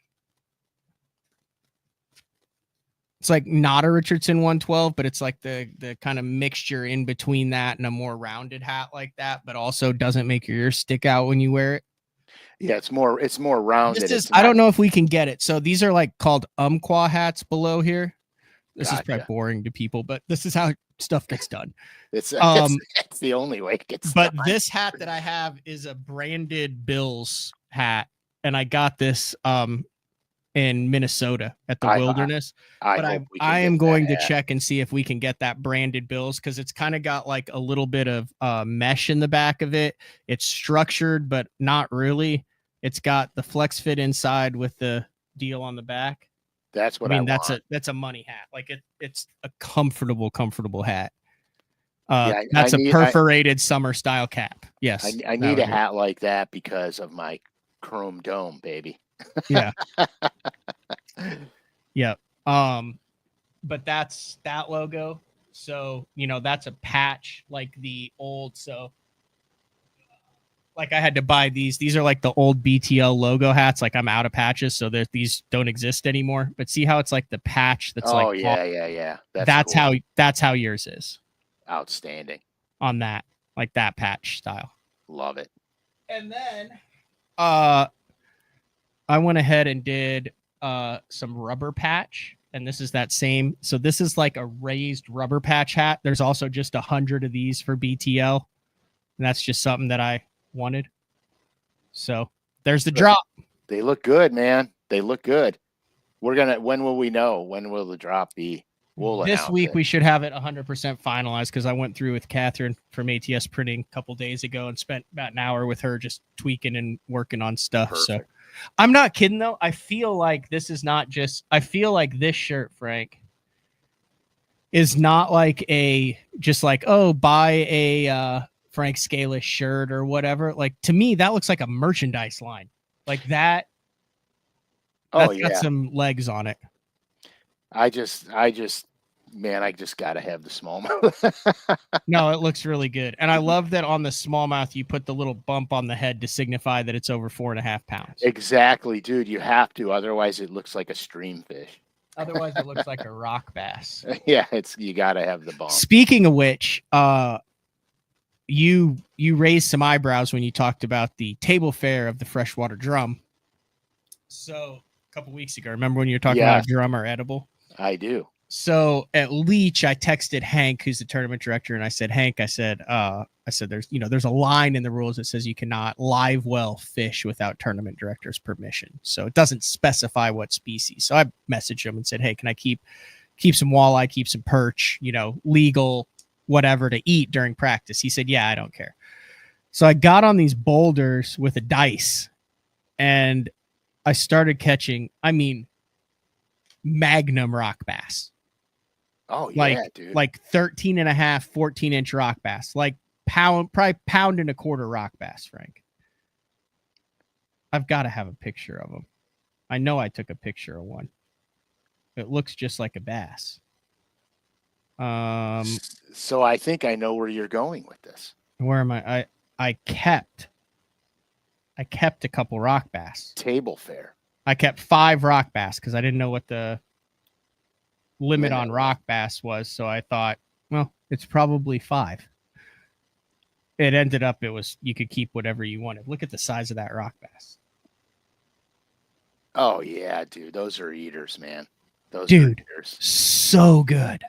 Speaker 1: it's like not a Richardson 112, but it's like the kind of mixture in between that and a more rounded hat like that, but also doesn't make your ears stick out when you wear it.
Speaker 2: Yeah, it's more rounded.
Speaker 1: I don't know if we can get it. So these are like called Umpqua hats below here. This is probably boring to people, but this is how stuff gets done.
Speaker 2: It's the only way it gets
Speaker 1: done.
Speaker 2: But
Speaker 1: this hat that I have is a branded Bills hat and I got this in Minnesota at the Wilderness.
Speaker 2: I
Speaker 1: But
Speaker 2: hope we can
Speaker 1: I
Speaker 2: get
Speaker 1: am
Speaker 2: that
Speaker 1: going to
Speaker 2: hat.
Speaker 1: check and see if we can get that branded bills, because it's kind of got like a little bit of mesh in the back of it. It's structured, but not really. It's got the flex fit inside with the deal on the back.
Speaker 2: That's what
Speaker 1: I mean,
Speaker 2: want.
Speaker 1: that's a money hat. Like it's a comfortable hat.
Speaker 2: Yeah,
Speaker 1: That's a perforated summer style cap. Yes,
Speaker 2: I need a hat like that because of my chrome dome, baby.
Speaker 1: Yeah. Yep. But that's that logo. So, you know, that's a patch like the old. So, like I had to buy these. These are like the old BTL logo hats. Like I'm out of patches, so that these don't exist anymore. But see how it's like the patch that's like,
Speaker 2: yeah.
Speaker 1: That's
Speaker 2: cool.
Speaker 1: how yours is.
Speaker 2: Outstanding.
Speaker 1: On that, like that patch style.
Speaker 2: Love it.
Speaker 1: And then I went ahead and did some rubber patch, and this is that same. So this is like a raised rubber patch hat. There's also just 100 of these for BTL, and that's just something that I wanted. So there's the drop.
Speaker 2: They look good, man. They look good. When will we know? When will the drop be?
Speaker 1: This week we should have it 100% finalized, because I went through with Catherine from ATS Printing a couple days ago and spent about an hour with her just tweaking and working on stuff. Perfect. So I'm not kidding though. I feel like this is not just, I feel like this shirt, Frank, is not like just like, oh, buy a Frank Scalish shirt or whatever. Like to me, that looks like a merchandise line. Like that's got some legs on it.
Speaker 2: I just got to have the smallmouth.
Speaker 1: No, it looks really good. And I love that on the smallmouth, you put the little bump on the head to signify that it's over 4.5 pounds.
Speaker 2: Exactly, dude. You have to. Otherwise, it looks like a streamfish.
Speaker 1: Otherwise, it looks like a rock bass.
Speaker 2: Yeah, you got to have the bump.
Speaker 1: Speaking of which, you raised some eyebrows when you talked about the table fare of the freshwater drum. So a couple weeks ago, remember when you were talking about a drum or edible?
Speaker 2: I do.
Speaker 1: So at Leech, I texted Hank, who's the tournament director, and I said, Hank, I said, there's a line in the rules that says you cannot live well fish without tournament director's permission. So it doesn't specify what species. So I messaged him and said, hey, can I keep some walleye, keep some perch, legal, whatever to eat during practice? He said, yeah, I don't care. So I got on these boulders with a dice, and I started catching, magnum rock bass.
Speaker 2: Oh yeah, dude.
Speaker 1: Like 13 and a half, 14-inch rock bass, like probably pound and a quarter rock bass, Frank. I've got to have a picture of them. I know I took a picture of one. It looks just like a bass.
Speaker 2: So I think I know where you're going with this.
Speaker 1: Where am I? I kept a couple rock bass.
Speaker 2: Table fare.
Speaker 1: I kept 5 rock bass because I didn't know what the limit on rock bass was. So I thought, well, it's probably 5. It ended up, you could keep whatever you wanted. Look at the size of that rock bass.
Speaker 2: Oh yeah, dude. Those are eaters, man. Those
Speaker 1: are
Speaker 2: eaters.
Speaker 1: So good.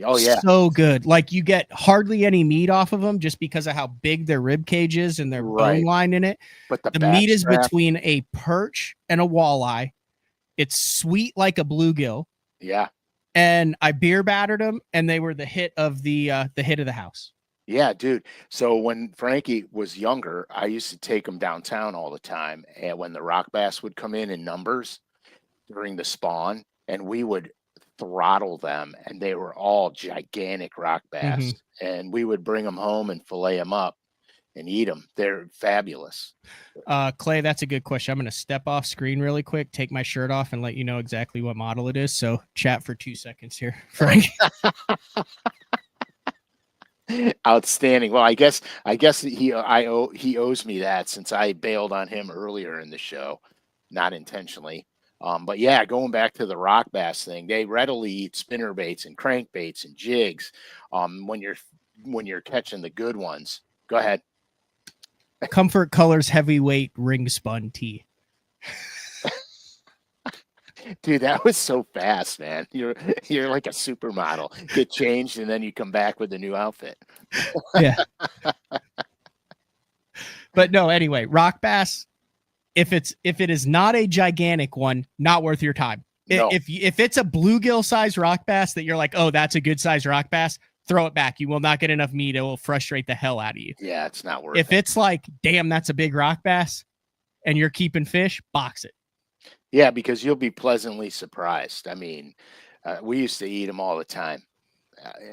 Speaker 2: Oh yeah.
Speaker 1: So good. Like you get hardly any meat off of them just because of how big their rib cage is and their bone line in it.
Speaker 2: But the
Speaker 1: meat is between a perch and a walleye. It's sweet like a bluegill.
Speaker 2: Yeah.
Speaker 1: And I beer battered them, and they were the hit of the hit of the house.
Speaker 2: Yeah, dude. So when Frankie was younger, I used to take him downtown all the time, and when the rock bass would come in numbers during the spawn, and we would throttle them, and they were all gigantic rock bass, and we would bring them home and fillet them up and eat them. They're fabulous.
Speaker 1: Clay, that's a good question. I'm going to step off screen really quick, take my shirt off, and let you know exactly what model it is. So chat for 2 seconds here, Frank.
Speaker 2: Outstanding. Well, I guess he owes me that, since I bailed on him earlier in the show, not intentionally. But yeah, going back to the rock bass thing, they readily eat spinner baits and crankbaits and jigs. When you're catching the good ones. Go ahead.
Speaker 1: Comfort Colors heavyweight ring spun tee.
Speaker 2: Dude, that was so fast, man. You're like a supermodel. Get changed and then you come back with a new outfit.
Speaker 1: Yeah. But no, anyway, rock bass, if it is not a gigantic one, not worth your time.
Speaker 2: No.
Speaker 1: If it's a bluegill size rock bass that you're like, oh, that's a good size rock bass, throw it back. You will not get enough meat. It will frustrate the hell out of you.
Speaker 2: Yeah, it's not worth
Speaker 1: if
Speaker 2: it.
Speaker 1: it's like, damn, that's a big rock bass, and you're keeping fish, box it.
Speaker 2: Yeah, because you'll be pleasantly surprised. I mean, we used to eat them all the time.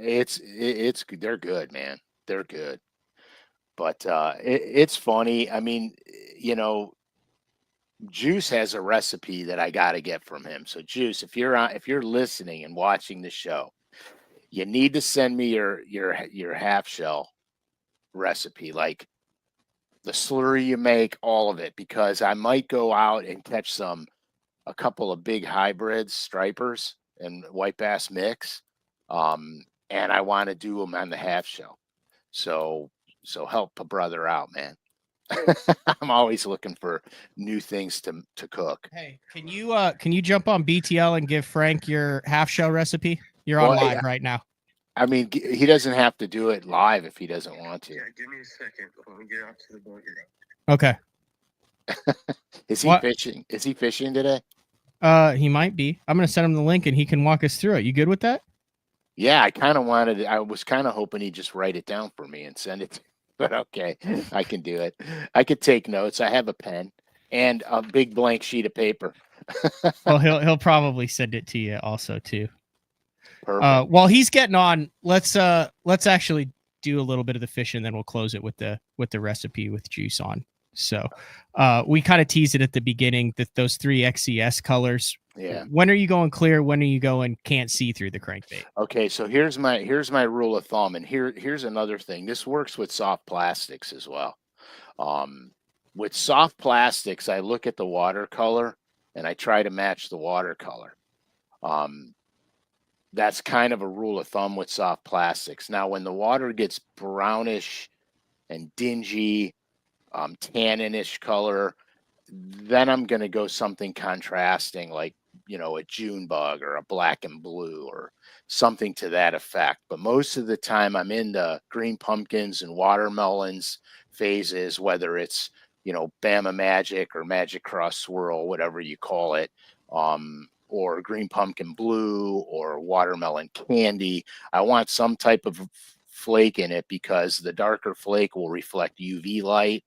Speaker 2: They're good, man. They're good. But it's funny. I mean, Juice has a recipe that I got to get from him. So Juice, if you're listening and watching the show, you need to send me your half shell recipe, like the slurry you make, all of it, because I might go out and catch a couple of big hybrids, stripers and white bass mix. And I want to do them on the half shell. So help a brother out, man. I'm always looking for new things to cook.
Speaker 1: Hey, can you jump on BTL and give Frank your half shell recipe? You're on live right now.
Speaker 2: I mean, he doesn't have to do it live if he doesn't want to.
Speaker 3: Yeah, give me a second. Let me get out to the boat here.
Speaker 1: Okay.
Speaker 2: Is he fishing? Is he fishing today?
Speaker 1: He might be. I'm gonna send him the link and he can walk us through it. You good with that?
Speaker 2: Yeah, I was kind of hoping he'd just write it down for me and send it to me. But okay, I can do it. I could take notes. I have a pen and a big blank sheet of paper.
Speaker 1: Well, he'll probably send it to you also too.
Speaker 2: Perfect.
Speaker 1: While he's getting on, let's actually do a little bit of the fishing, then we'll close it with the recipe with Juice on. So we kind of teased it at the beginning that those 3 XCS colors.
Speaker 2: Yeah.
Speaker 1: When are you going clear? When are you going can't see through the crankbait?
Speaker 2: Okay, so here's my rule of thumb, and here's another thing. This works with soft plastics as well. With soft plastics, I look at the watercolor and I try to match the watercolor. That's kind of a rule of thumb with soft plastics. Now, when the water gets brownish and dingy, tanninish color, then I'm going to go something contrasting, like, a June bug or a black and blue or something to that effect. But most of the time I'm in the green pumpkins and watermelons phases, whether it's, Bama Magic or Magic Cross Swirl, whatever you call it, or green pumpkin blue or watermelon candy. I want some type of flake in it because the darker flake will reflect UV light.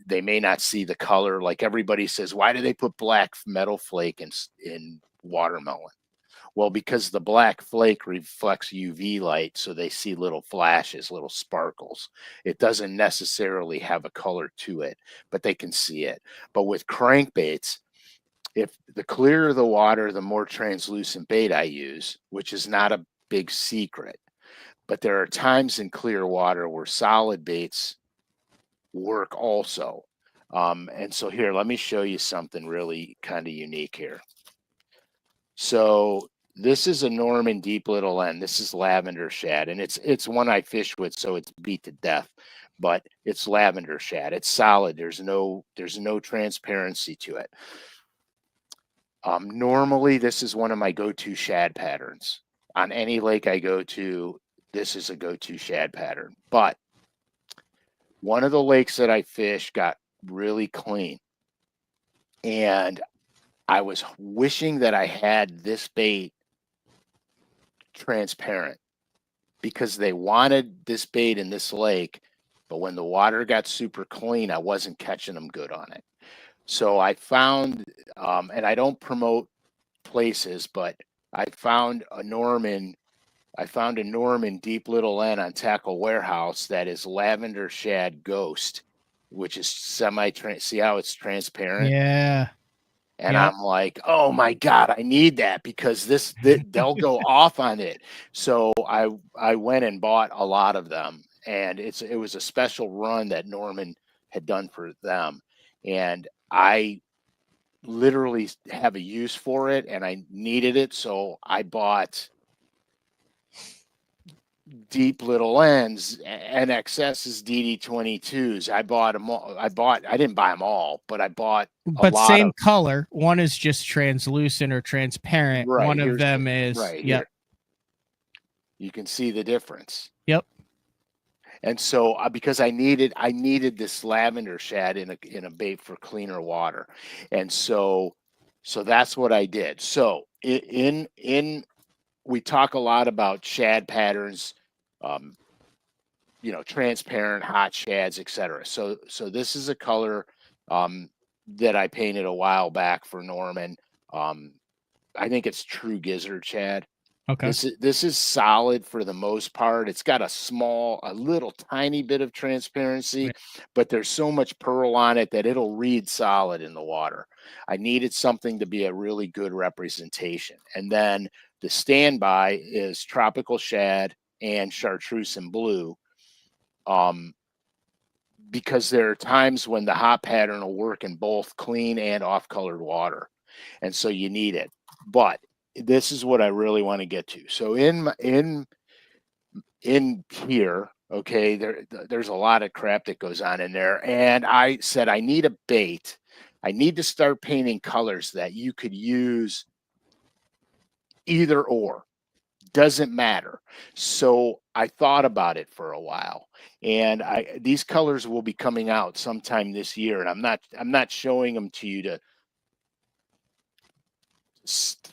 Speaker 2: They may not see the color. Like everybody says, why do they put black metal flake in watermelon? Well, because the black flake reflects UV light, so they see little flashes, little sparkles. It doesn't necessarily have a color to it, but they can see it. But with crankbaits, if the clearer the water, the more translucent bait I use, which is not a big secret. But there are times in clear water where solid baits work also. And so here, let me show you something really kind of unique here. So this is a Norman deep little end. This is lavender shad, and it's one I fish with, so it's beat to death. But it's lavender shad. It's solid. There's no transparency to it. Normally, this is one of my go-to shad patterns. On any lake I go to, this is a go-to shad pattern. But one of the lakes that I fished got really clean. And I was wishing that I had this bait transparent because they wanted this bait in this lake. But when the water got super clean, I wasn't catching them good on it. So I found, and I don't promote places, but I found a Norman deep little N on Tackle Warehouse that is lavender shad ghost, which is see how it's transparent?
Speaker 1: Yeah.
Speaker 2: And yep. I'm like, oh my God, I need that because they'll go off on it. So I went and bought a lot of them, and it was a special run that Norman had done for them. And I literally have a use for it and I needed it. So I bought deep little ends, NXS's DD22s. I bought them all. I didn't buy them all, but I bought a lot
Speaker 1: same
Speaker 2: of
Speaker 1: color. One is just translucent or transparent.
Speaker 2: Right,
Speaker 1: one of them is
Speaker 2: right
Speaker 1: yep.
Speaker 2: Here. You can see the difference.
Speaker 1: Yep.
Speaker 2: And so because I needed this lavender shad in a bait for cleaner water. And so that's what I did. So in we talk a lot about shad patterns, transparent, hot shads, etc. So this is a color that I painted a while back for Norman. I think it's True Gizzard shad.
Speaker 1: Okay.
Speaker 2: This is solid for the most part. It's got a little tiny bit of transparency, but there's so much pearl on it that it'll read solid in the water. I needed something to be a really good representation. And then the standby is tropical shad and chartreuse and blue. Because there are times when the hot pattern will work in both clean and off-colored water. And so you need it. But this is what I really want to get to. So in here, okay, there's a lot of crap that goes on in there. And I said, I need a bait. I need to start painting colors that you could use either or. Doesn't matter. So I thought about it for a while, and these colors will be coming out sometime this year, and I'm not showing them to you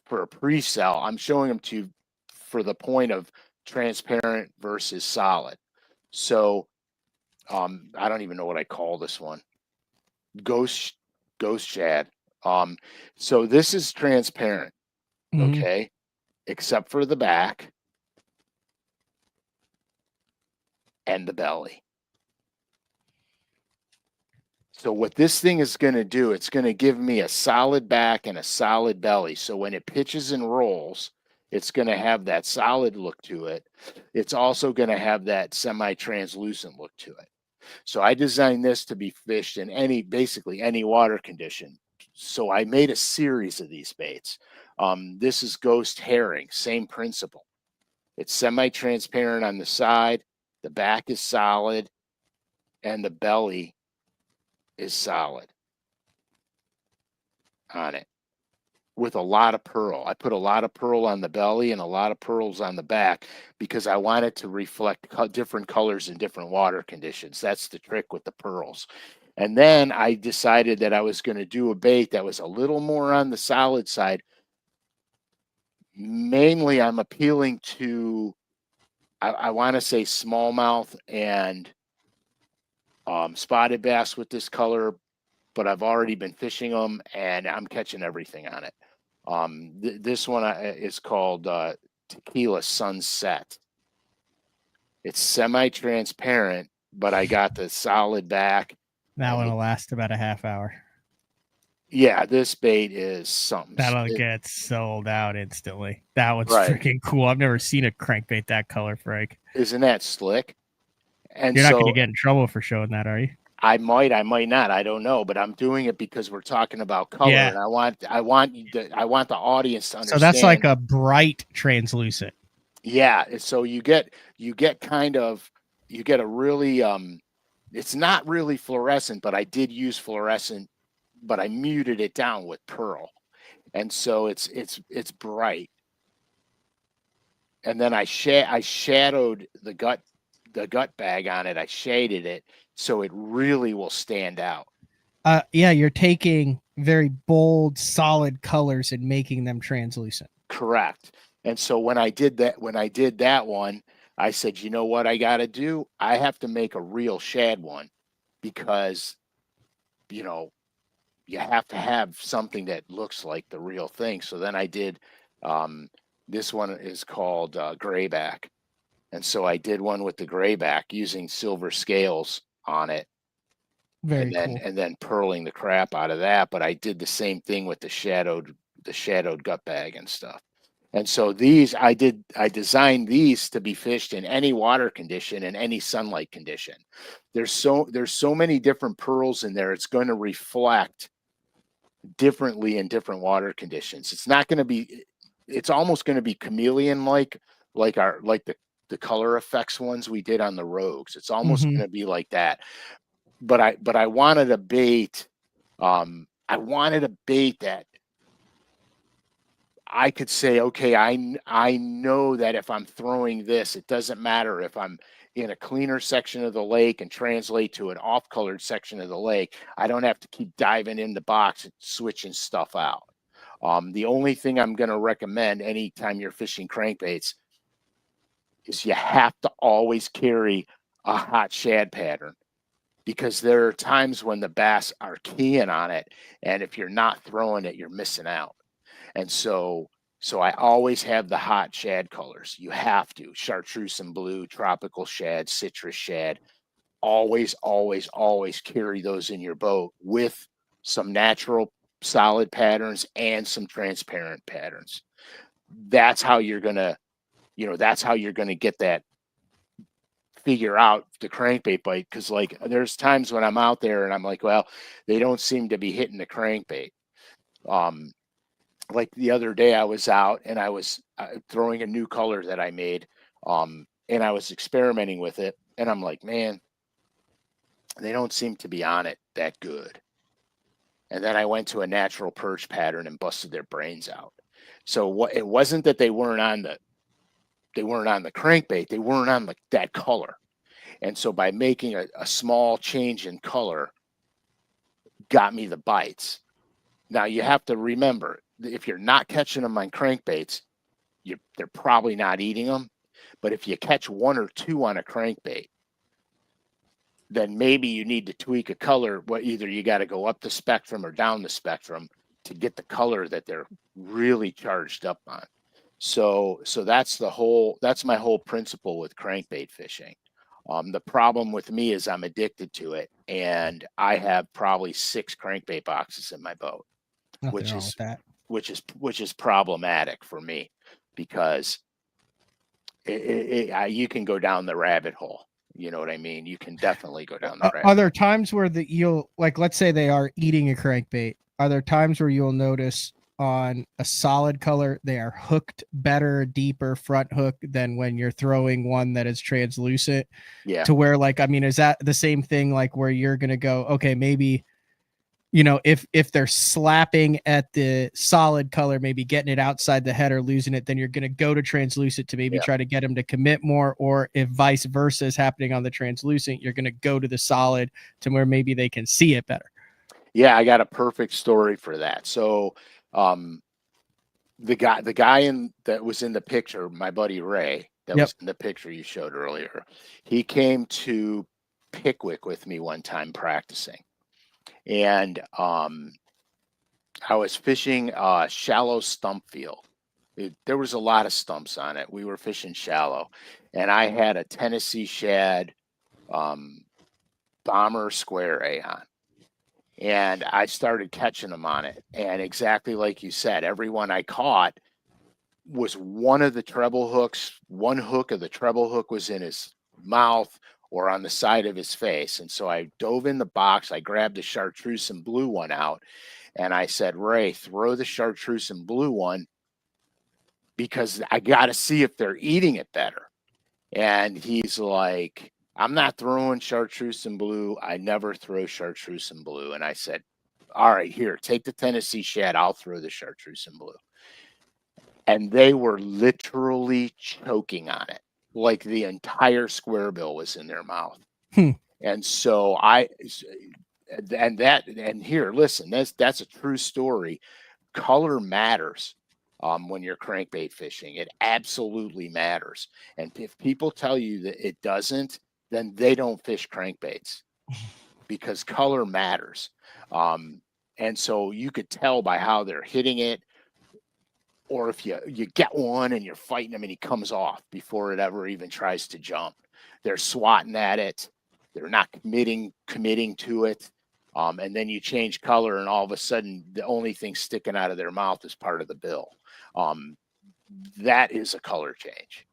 Speaker 2: for a pre-sale. I'm showing them to you for the point of transparent versus solid. So I don't even know what I call this one. Ghost shad. So this is transparent, okay, except for the back and the belly. So what this thing is going to do, it's going to give me a solid back and a solid belly. So when it pitches and rolls, it's going to have that solid look to it. It's also going to have that semi-translucent look to it. So I designed this to be fished in basically any water condition. So I made a series of these baits. This is Ghost Herring, same principle. It's semi-transparent on the side, the back is solid, and the belly is solid on it with a lot of pearl. I put a lot of pearl on the belly and a lot of pearls on the back because I wanted to reflect different colors in different water conditions. That's the trick with the pearls. And then I decided that I was going to do a bait that was a little more on the solid side. Mainly I'm appealing to, I want to say smallmouth and spotted bass with this color, but I've already been fishing them and I'm catching everything on it. This one is called Tequila Sunset. It's semi-transparent, but I got the solid back.
Speaker 1: That one will last about a half hour.
Speaker 2: Yeah, this bait is something.
Speaker 1: That'll get sold out instantly. That one's
Speaker 2: Right.
Speaker 1: freaking cool. I've never seen a crankbait that color, Frank.
Speaker 2: Isn't that slick? And
Speaker 1: you're not going to get in trouble for showing that, are you?
Speaker 2: I might not. I don't know, but I'm doing it because we're talking about color, and I want the audience to understand.
Speaker 1: So that's like a bright translucent.
Speaker 2: Yeah, so you get a really it's not really fluorescent, but I did use fluorescent, but I muted it down with pearl, and so it's bright. And then I shadowed the gut bag on it. I shaded it so it really will stand out.
Speaker 1: Yeah, you're taking very bold, solid colors and making them translucent.
Speaker 2: Correct. And so when I did that one, I said, you know what I got to do? I have to make a real shad one because, you have to have something that looks like the real thing. So then I did, this one is called grayback. And so I did one with the grayback using silver scales on it.
Speaker 1: Very cool.
Speaker 2: And then pearling the crap out of that. But I did the same thing with the shadowed gut bag and stuff. And so I designed these to be fished in any water condition and any sunlight condition. There's so many different pearls in there. It's going to reflect differently in different water conditions. It's almost going to be chameleon like the color effects ones we did on the Rogues. It's almost going to be like that. But I wanted a bait. I wanted a bait that I could say, okay, I know that if I'm throwing this, it doesn't matter if I'm in a cleaner section of the lake and translate to an off-colored section of the lake. I don't have to keep diving in the box and switching stuff out. The only thing I'm going to recommend anytime you're fishing crankbaits is you have to always carry a hot shad pattern, because there are times when the bass are keying on it, and if you're not throwing it, you're missing out. And so I always have the hot shad colors. You have to. Chartreuse and blue, tropical shad, citrus shad. Always, always, always carry those in your boat with some natural solid patterns and some transparent patterns. That's how you're gonna, that's how you're gonna get that, figure out the crankbait bite. Because like there's times when I'm out there and I'm like, well, they don't seem to be hitting the crankbait. Like the other day I was out and I was throwing a new color that I made, and I was experimenting with it, and I'm like, man, they don't seem to be on it that good. And then I went to a natural perch pattern and busted their brains out. So it wasn't that they weren't on the crankbait, they weren't on that color. And so by making a small change in color got me the bites. Now you have to remember, if you're not catching them on crankbaits, they're probably not eating them. But if you catch one or two on a crankbait, then maybe you need to tweak a color. Either you got to go up the spectrum or down the spectrum to get the color that they're really charged up on. So that's my whole principle with crankbait fishing. The problem with me is I'm addicted to it, and I have probably 6 crankbait boxes in my boat, which is problematic for me, because you can go down the rabbit hole. You know what I mean? You can definitely go down the rabbit hole.
Speaker 1: Are there times where you'll, like, let's say they are eating a crankbait? Are there times where you'll notice on a solid color they are hooked better, deeper front hook than when you're throwing one that is translucent?
Speaker 2: Yeah.
Speaker 1: To where, like, I mean, is that the same thing, like where you're gonna go, okay, maybe, if they're slapping at the solid color, maybe getting it outside the head or losing it, then you're going to go to translucent to maybe try to get them to commit more. Or if vice versa is happening on the translucent, you're going to go to the solid to where maybe they can see it better.
Speaker 2: Yeah, I got a perfect story for that. So the guy that was in the picture, my buddy Ray, that was in the picture you showed earlier, he came to Pickwick with me one time practicing. And I was fishing a shallow stump field. There was a lot of stumps on it. We were fishing shallow, and I had a Tennessee shad bomber square A on, and I started catching them on it. And exactly like you said, every one I caught was one of the treble hooks. One hook of the treble hook was in his mouth or on the side of his face. And so I dove in the box, I grabbed the chartreuse and blue one out, and I said, Ray, throw the chartreuse and blue one, because I got to see if they're eating it better. And he's like, I'm not throwing chartreuse and blue. I never throw chartreuse and blue. And I said, all right, here, take the Tennessee shad. I'll throw the chartreuse and blue. And they were literally choking on it, like the entire square bill was in their mouth. And so here, listen, that's a true story. Color matters when you're crankbait fishing. It absolutely matters. And if people tell you that it doesn't, then they don't fish crankbaits, because color matters. And so you could tell by how they're hitting it. Or if you get one and you're fighting him and he comes off before it ever even tries to jump, they're swatting at it. They're not committing to it. And then you change color, and all of a sudden the only thing sticking out of their mouth is part of the bill. That is a color change.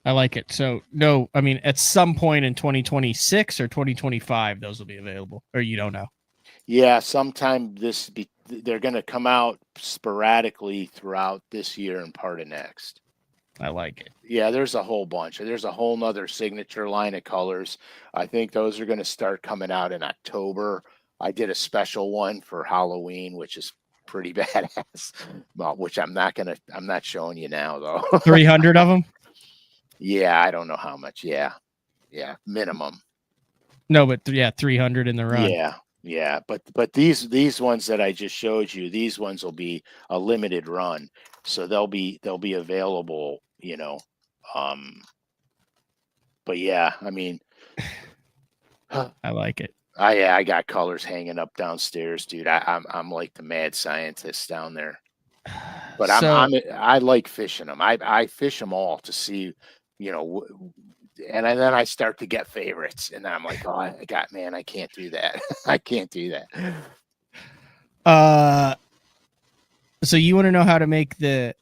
Speaker 1: I like it. So no, I mean, at some point in 2026 or 2025, those will be available, or you don't know?
Speaker 2: Yeah, sometime they're going to come out sporadically throughout this year and part of next.
Speaker 1: I like it.
Speaker 2: Yeah, there's a whole bunch. There's a whole nother signature line of colors. I think those are going to start coming out in October. I did a special one for Halloween, which is pretty badass, which I'm not showing you now though.
Speaker 1: 300 of them?
Speaker 2: Yeah, I don't know how much. Yeah, minimum.
Speaker 1: No, but yeah, 300 in the run.
Speaker 2: Yeah, but these ones that I just showed you, these ones will be a limited run, so they'll be available, But yeah, I mean,
Speaker 1: I like it.
Speaker 2: I got colors hanging up downstairs, dude. I'm like the mad scientist down there. But
Speaker 1: So
Speaker 2: I like fishing them. I fish them all to see, and then I start to get favorites, and I'm like, oh, man, I can't do that. I can't do that.
Speaker 1: so you want to know how to make the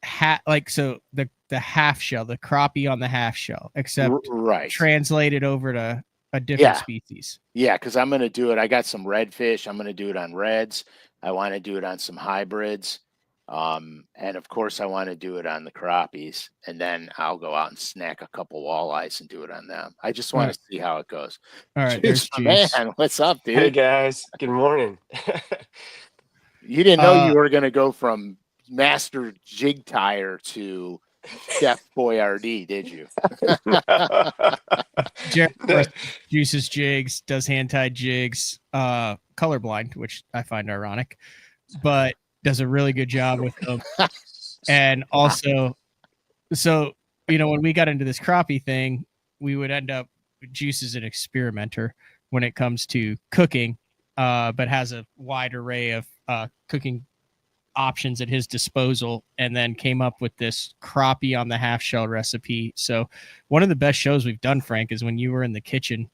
Speaker 1: the half shell, the crappie on the half shell, except
Speaker 2: Right.
Speaker 1: translated over to a different species.
Speaker 2: Yeah, because I'm going to do it. I got some redfish. I'm going to do it on reds. I want to do it on some hybrids. And of course, I want to do it on the crappies. And then I'll go out and snack a couple walleyes and do it on them. I just want to see how it goes.
Speaker 1: All right, there's Juice.
Speaker 2: Man, what's up, dude?
Speaker 4: Hey, guys. Good morning.
Speaker 2: You didn't know you were going to go from master jig tire to Chef Boyardee, did you?
Speaker 1: Jared Juice's jigs, does hand-tied jigs, colorblind, which I find ironic, but does a really good job with them. And also, so, when we got into this crappie thing, we would end up, Juice is an experimenter when it comes to cooking, but has a wide array of cooking options at his disposal, and then came up with this crappie on the half shell recipe. So one of the best shows we've done, Frank, is when you were in the kitchen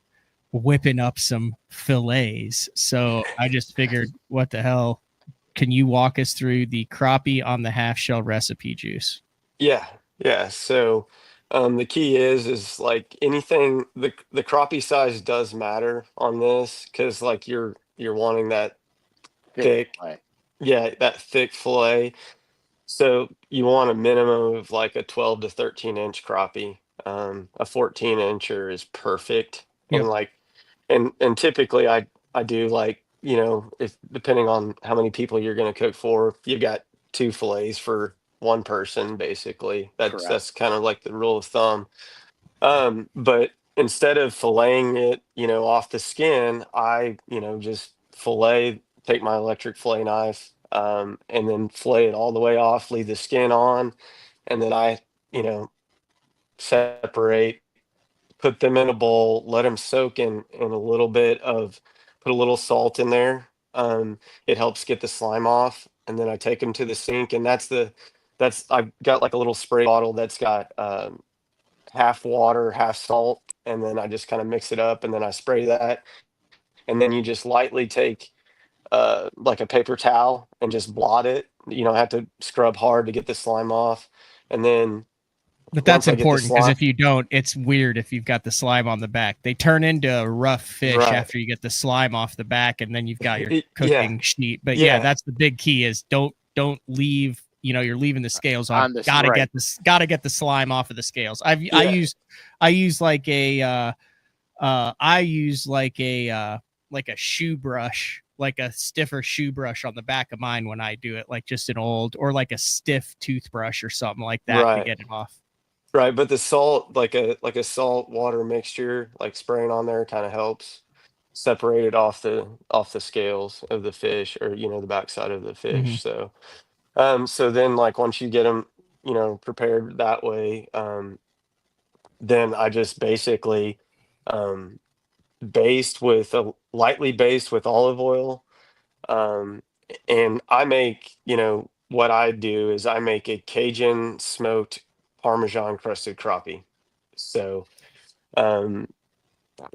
Speaker 1: whipping up some fillets. So I just figured, what the hell, can you walk us through the crappie on the half shell recipe, Juice?
Speaker 4: Yeah. So the key is like anything, the crappie size does matter on this, because like you're wanting that thick. Yeah, that thick fillet. So you want a minimum of like a 12 to 13 inch crappie. A 14 incher is perfect.
Speaker 1: Yep.
Speaker 4: And like, and typically I do like, if depending on how many people you're going to cook for, you've got 2 fillets for one person, basically. That's kind of like the rule of thumb. But instead of filleting it, off the skin, I, just take my electric fillet knife, and then fillet it all the way off, leave the skin on, and then I, separate, put them in a bowl, let them soak in a little bit of, put a little salt in there. It helps get the slime off, and then I take them to the sink, and I've got like a little spray bottle that's got half water, half salt, and then I just kind of mix it up, and then I spray that, and then you just lightly take like a paper towel and just blot it. You don't have to scrub hard to get the slime off, and then.
Speaker 1: But that's important, because if you don't, it's weird if you've got the slime on the back. They turn into a rough fish after you get the slime off the back, and then you've got your cooking sheet. But yeah, that's the big key: is don't leave. You're leaving the scales on. Gotta get the slime off of the scales. I use like a shoe brush, like a stiffer shoe brush on the back of mine when I do it, like just an old, or like a stiff toothbrush or something like that to get it off.
Speaker 4: Right, but the salt, like a salt water mixture, like spraying on there, kind of helps separate it off the scales of the fish, or the backside of the fish. So, so then like once you get them, prepared that way, then I just basically lightly based with olive oil, and I make, what I do is I make a Cajun smoked Parmesan crusted crappie. So,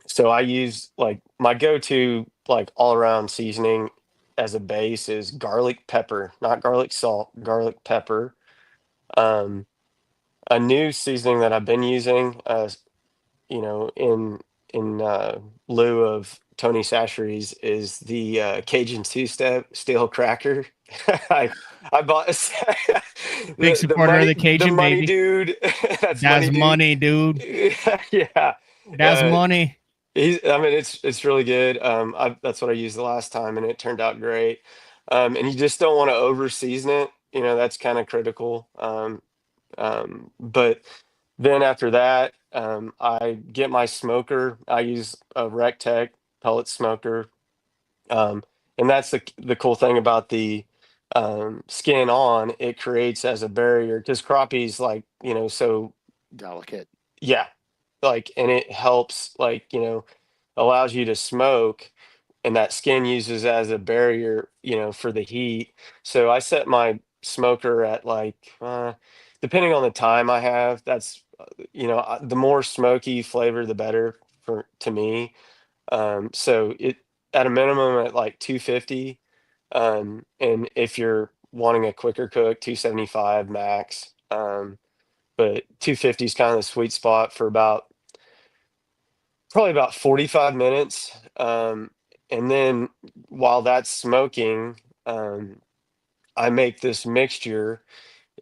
Speaker 4: so I use, like, my go-to, like, all around seasoning as a base is garlic pepper, not garlic salt, garlic pepper. A new seasoning that I've been using, in lieu of Tony Chachere's, is the Cajun two-step steel cracker. I bought
Speaker 1: big supporter of the Cajun,
Speaker 4: the money
Speaker 1: baby.
Speaker 4: Dude.
Speaker 1: That's money, dude.
Speaker 4: Yeah,
Speaker 1: that's money.
Speaker 4: It's really good. That's what I used the last time, and it turned out great. And you just don't want to over season it. That's kind of critical. But Then after that, I get my smoker. I use a Rectech pellet smoker. Um, and that's the cool thing about the skin on, it creates as a barrier because crappies like, so
Speaker 2: Delicate.
Speaker 4: yeah, like, and it helps, like, allows you to smoke, and that skin uses as a barrier, for the heat. So I set my smoker at like, depending on the time I have, that's, the more smoky flavor, the better for to me. So it at a minimum at like 250. And if you're wanting a quicker cook, 275 max. But 250 is kind of the sweet spot for probably about 45 minutes. And then while that's smoking, I make this mixture.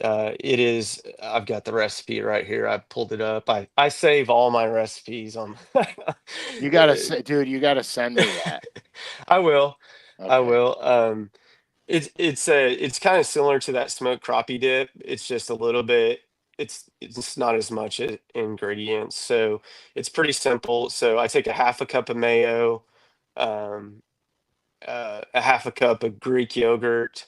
Speaker 4: I've got the recipe right here. I pulled it up. I save all my recipes on.
Speaker 2: You gotta say, dude, you gotta send me that.
Speaker 4: I will. I
Speaker 2: Okay.
Speaker 4: will. It's kind of similar to that smoked crappie dip. It's just a little bit. It's not as much ingredients, so it's pretty simple. So I take a half a cup of mayo, um, a half a cup of Greek yogurt,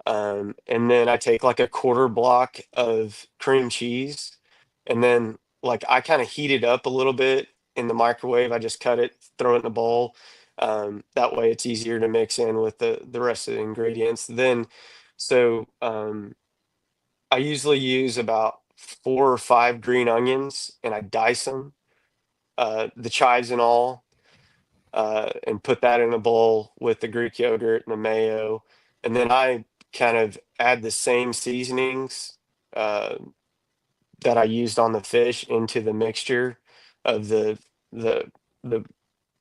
Speaker 4: and then I take like a quarter block of cream cheese, and then like I kind of heat it up a little bit in the microwave. I just cut it, throw it in a bowl. That way it's easier to mix in with the rest of the ingredients. Then, I usually use about 4 or 5 green onions, and I dice them, the chives and all, and put that in a bowl with the Greek yogurt and the mayo. And then I kind of add the same seasonings uh, that I used on the fish into the mixture of the the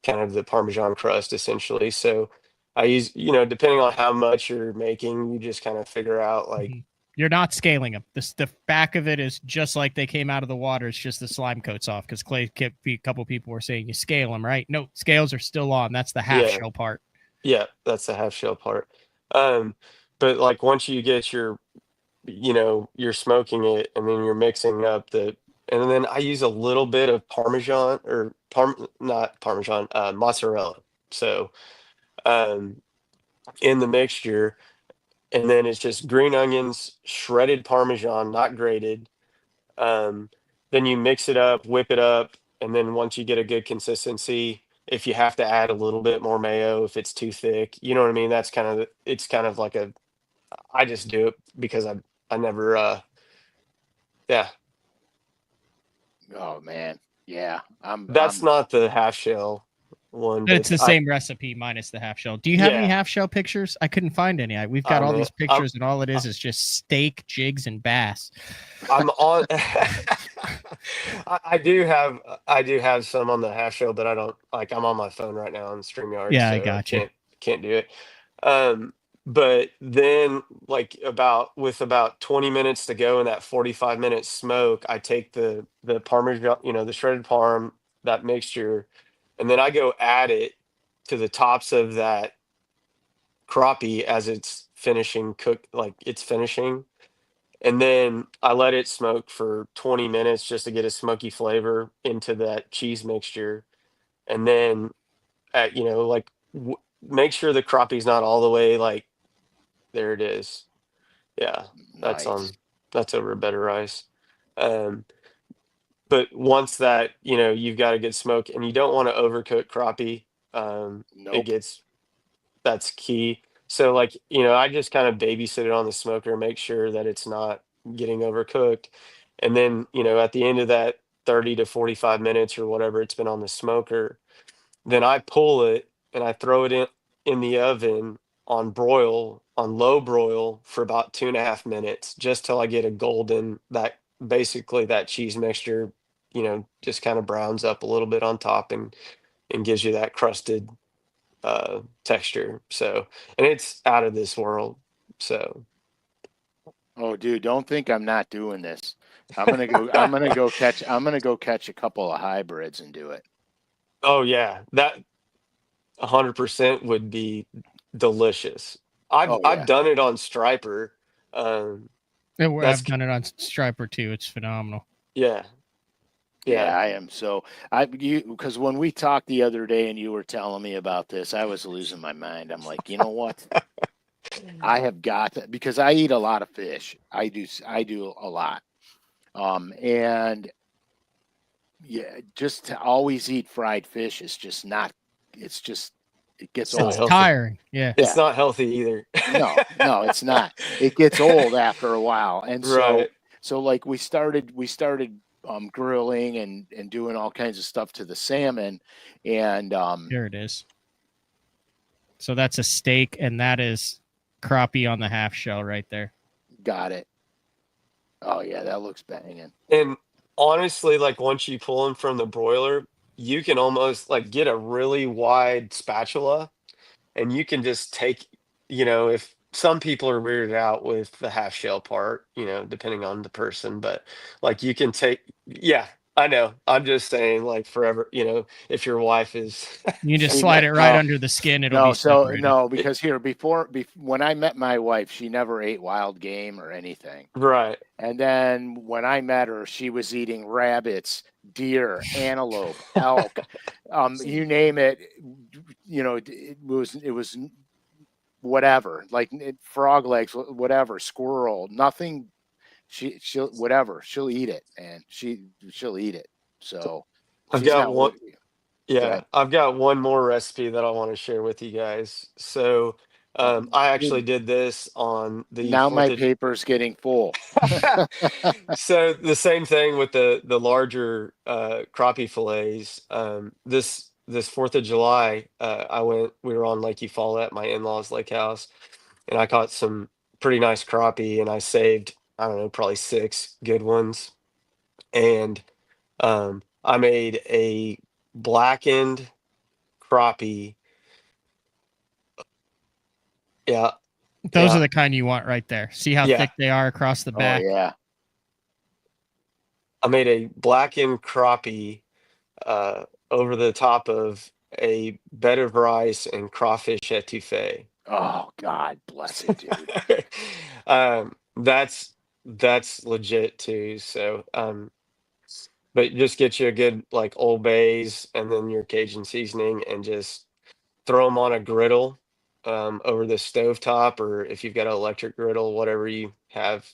Speaker 4: kind of the Parmesan crust essentially. So I use, depending on how much you're making, you just kind of figure out like,
Speaker 1: Mhm. You're not scaling them. The back of it is just like they came out of the water. It's just the slime coats off because a couple people were saying you scale them, right? No, scales are still on. That's the half
Speaker 4: yeah,
Speaker 1: shell part.
Speaker 4: yeah, that's the half shell part. Um, but like once you get you're smoking it and then you're mixing up and then I use a little bit of Parmesan or not Parmesan, mozzarella. So, um, in the mixture, and then it's just green onions, shredded Parmesan, not grated. Um, then you mix it up, whip it up, and then once you get a good consistency, if you have to add a little bit more mayo, if it's too thick, you know what I mean? It's kind of like I just do it because I never, yeah,
Speaker 2: Oh man. Yeah.
Speaker 4: that's
Speaker 2: I'm
Speaker 4: not the half shell one,
Speaker 1: But it's
Speaker 4: but
Speaker 1: the same recipe minus the half shell. Do you have any
Speaker 4: yeah,
Speaker 1: half shell pictures? I couldn't find any. We've got all
Speaker 4: I'm,
Speaker 1: these pictures, and all it is just steak, jigs, and bass.
Speaker 4: I'm on. I do have some on the half shell, but I don't like. I'm on my phone right now on StreamYard,
Speaker 1: Yeah, I
Speaker 4: so I
Speaker 1: got you.
Speaker 4: can't do it. Um, but then like about 20 minutes to go in that 45-minute smoke, I take the Parmesan, the shredded parm, that mixture, and then I go add it to the tops of that crappie as it's finishing cook, like it's finishing, and then I let it smoke for 20 minutes just to get a smoky flavor into that cheese mixture. And then, like make sure the crappie's not all the way like there it is. Yeah, that's
Speaker 2: nice.
Speaker 4: on that's over better rice. Um, but once that, you've got a good smoke and you don't want to overcook crappie, it
Speaker 2: Nope.
Speaker 4: gets that's key. So like, I just kind of babysit it on the smoker, make sure that it's not getting overcooked. And then, at the end of that 30 to 45 minutes or whatever it's been on the smoker, then I pull it and I throw it in the oven on low broil for about 2.5 minutes, just till I get a golden that basically that cheese mixture, just kind of browns up a little bit on top and gives you that crusted texture. So, and it's out of this world. So,
Speaker 2: Oh, dude, don't think I'm not doing this. I'm gonna go catch a couple of hybrids and do it.
Speaker 4: oh yeah, that 100% would be delicious. I've
Speaker 2: Oh
Speaker 4: I've
Speaker 2: yeah.
Speaker 4: done it on striper. Um,
Speaker 1: Yeah, where
Speaker 4: that's
Speaker 1: I've done it on Striper too. It's phenomenal.
Speaker 4: Yeah.
Speaker 2: Yeah, I am. So because when we talked the other day and you were telling me about this, I was losing my mind. I'm like, you know what? I have got to, because I eat a lot of fish. I do a lot. And yeah, just to always eat fried fish is just not, it's just, it gets
Speaker 4: It's not
Speaker 1: It's
Speaker 2: old.
Speaker 4: healthy.
Speaker 1: tiring. Yeah.
Speaker 4: It's
Speaker 2: Yeah.
Speaker 4: not healthy either.
Speaker 2: No, it's not. It gets old after a while. And
Speaker 4: Right.
Speaker 2: so like we started grilling and doing all kinds of stuff to the salmon and
Speaker 1: There it is. So that's a steak, and that is crappie on the half shell right there.
Speaker 2: got it. Oh yeah, that looks banging.
Speaker 4: And honestly, like once you pull them from the broiler, you can almost like get a really wide spatula and you can just take, if some people are weirded out with the half shell part, depending on the person, but like you can take, yeah, I know. I'm just saying, like, forever, if your wife is,
Speaker 1: You just
Speaker 2: See,
Speaker 1: slide it right
Speaker 2: no,
Speaker 1: under the skin; it'll
Speaker 2: no,
Speaker 1: be
Speaker 2: so
Speaker 1: separated.
Speaker 2: no, because here when I met my wife, she never ate wild game or anything.
Speaker 4: right.
Speaker 2: And then when I met her, she was eating rabbits, deer, antelope, elk, you name it. It was whatever, like frog legs, whatever, squirrel, nothing. She'll whatever, she'll eat it, and she'll eat it. So
Speaker 4: I've
Speaker 2: she's
Speaker 4: got
Speaker 2: not.
Speaker 4: one.
Speaker 2: Go
Speaker 4: Yeah,
Speaker 2: ahead.
Speaker 4: I've got one more recipe that I want to share with you guys. So, I actually did this on the
Speaker 2: Now my
Speaker 4: 4th of
Speaker 2: paper's getting full.
Speaker 4: So the same thing with the larger crappie fillets. This 4th of July, we were on Lake Eufaula at my in-laws' lake house, and I caught some pretty nice crappie, and I saved, I don't know, probably 6 good ones. And I made a blackened crappie. Yeah,
Speaker 1: Those are
Speaker 4: yeah.
Speaker 1: the kind you want right there. See how
Speaker 4: Yeah,
Speaker 1: thick they are across the
Speaker 2: Oh
Speaker 1: back?
Speaker 2: yeah.
Speaker 4: I made a blackened crappie over the top of a bed of rice and crawfish etouffee.
Speaker 2: Oh God bless it, dude.
Speaker 4: That's legit too. So, but just get you a good like Old Bay's and then your Cajun seasoning and just throw them on a griddle over the stovetop, or if you've got an electric griddle, whatever you have.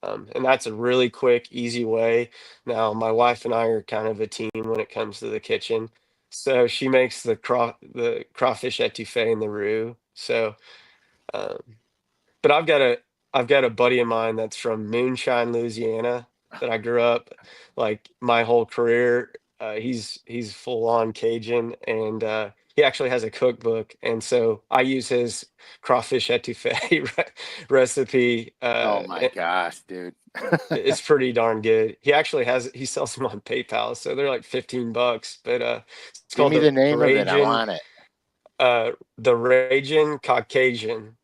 Speaker 4: And that's a really quick, easy way. Now, my wife and I are kind of a team when it comes to the kitchen. So she makes the crawfish etouffee and the roux. So, um, but I've got a buddy of mine that's from Moonshine, Louisiana, that I grew up like my whole career. He's full on Cajun, and he actually has a cookbook, and so I use his crawfish etouffee recipe.
Speaker 2: Oh my gosh, dude.
Speaker 4: It's pretty darn good. He sells them on PayPal, so they're like $15. But it's
Speaker 2: Give
Speaker 4: called
Speaker 2: me the name of it. I
Speaker 4: Ragin'
Speaker 2: want it.
Speaker 4: the Ragin' Caucasian.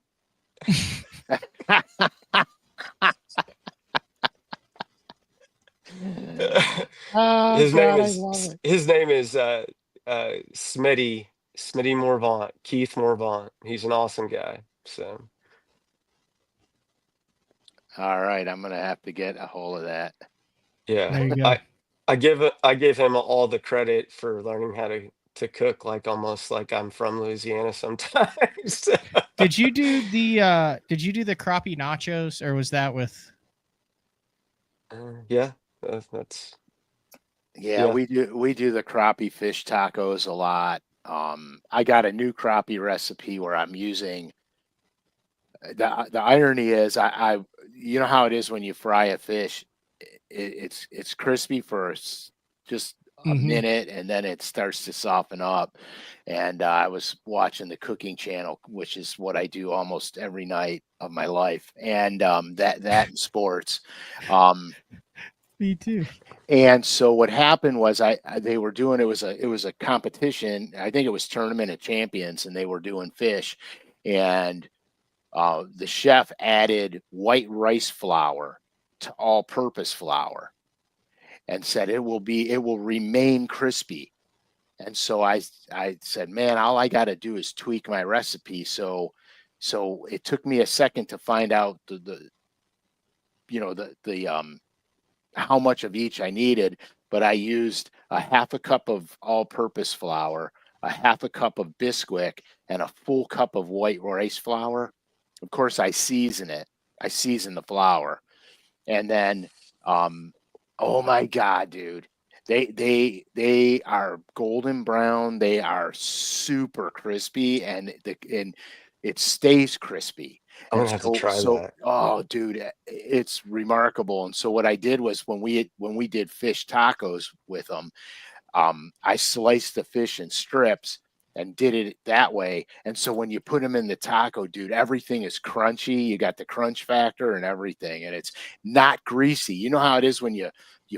Speaker 2: Oh
Speaker 4: His name
Speaker 2: God, I
Speaker 4: is
Speaker 2: love it.
Speaker 4: Smitty Morvant, Keith Morvant. He's an awesome guy. So
Speaker 2: All right, I'm gonna have to get a hold of that.
Speaker 4: yeah,
Speaker 1: There you go.
Speaker 4: I give him all the credit for learning how to cook, like almost like I'm from Louisiana sometimes.
Speaker 1: Did you do the crappie nachos, or was that with?
Speaker 4: Yeah, that's
Speaker 2: Yeah,
Speaker 4: yeah.
Speaker 2: we do the crappie fish tacos a lot. I got a new crappie recipe where I'm using the irony is I you know how it is when you fry a fish, it's crispy for just a
Speaker 1: Mhm.
Speaker 2: minute and then it starts to soften up. And I was watching the cooking channel, which is what I do almost every night of my life, and that and sports. Um,
Speaker 1: Me too.
Speaker 2: And so what happened was they were doing it was a competition. I think it was Tournament of Champions, and they were doing fish, and the chef added white rice flour to all-purpose flour, and said it will remain crispy. And so I said, man, all I got to do is tweak my recipe. So it took me a second to find out the how much of each I needed, but I used a half a cup of all-purpose flour, a half a cup of Bisquick, and a full cup of white rice flour. Of course, I season it. I season the flour, and then, oh my God, dude, they are golden brown. They are super crispy, and it stays crispy.
Speaker 4: I'm
Speaker 2: And
Speaker 4: gonna have to try that.
Speaker 2: oh, dude, it's remarkable. And so what I did was when we did fish tacos with them, I sliced the fish in strips and did it that way. And so when you put them in the taco, dude, everything is crunchy. You got the crunch factor and everything, and it's not greasy. You know how it is when you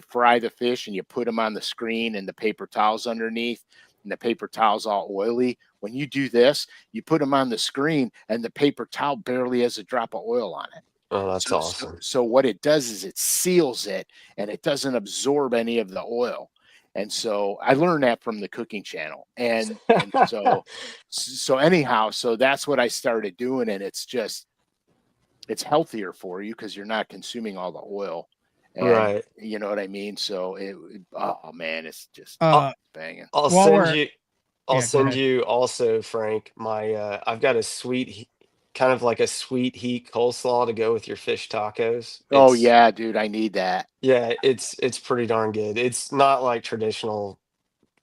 Speaker 2: fry the fish and you put them on the screen and the paper towels underneath, and the paper towel's all oily. When you do this, you put them on the screen and the paper towel barely has a drop of oil on it.
Speaker 4: Oh, that's awesome.
Speaker 2: So what it does is it seals it and it doesn't absorb any of the oil. And so I learned that from the cooking channel. And so anyhow, so that's what I started doing. And it's healthier for you because you're not consuming all the oil. And
Speaker 4: Right.
Speaker 2: you know what I mean? So oh man, it's just banging.
Speaker 4: I'll
Speaker 1: While
Speaker 4: send
Speaker 1: we're-
Speaker 4: you.
Speaker 1: Yeah,
Speaker 4: I'll
Speaker 1: go
Speaker 4: send
Speaker 1: ahead.
Speaker 4: you also, Frank. My I've got a kind of like a sweet heat coleslaw to go with your fish tacos.
Speaker 2: Oh yeah, dude, I need that.
Speaker 4: Yeah, it's pretty darn good. It's not like traditional.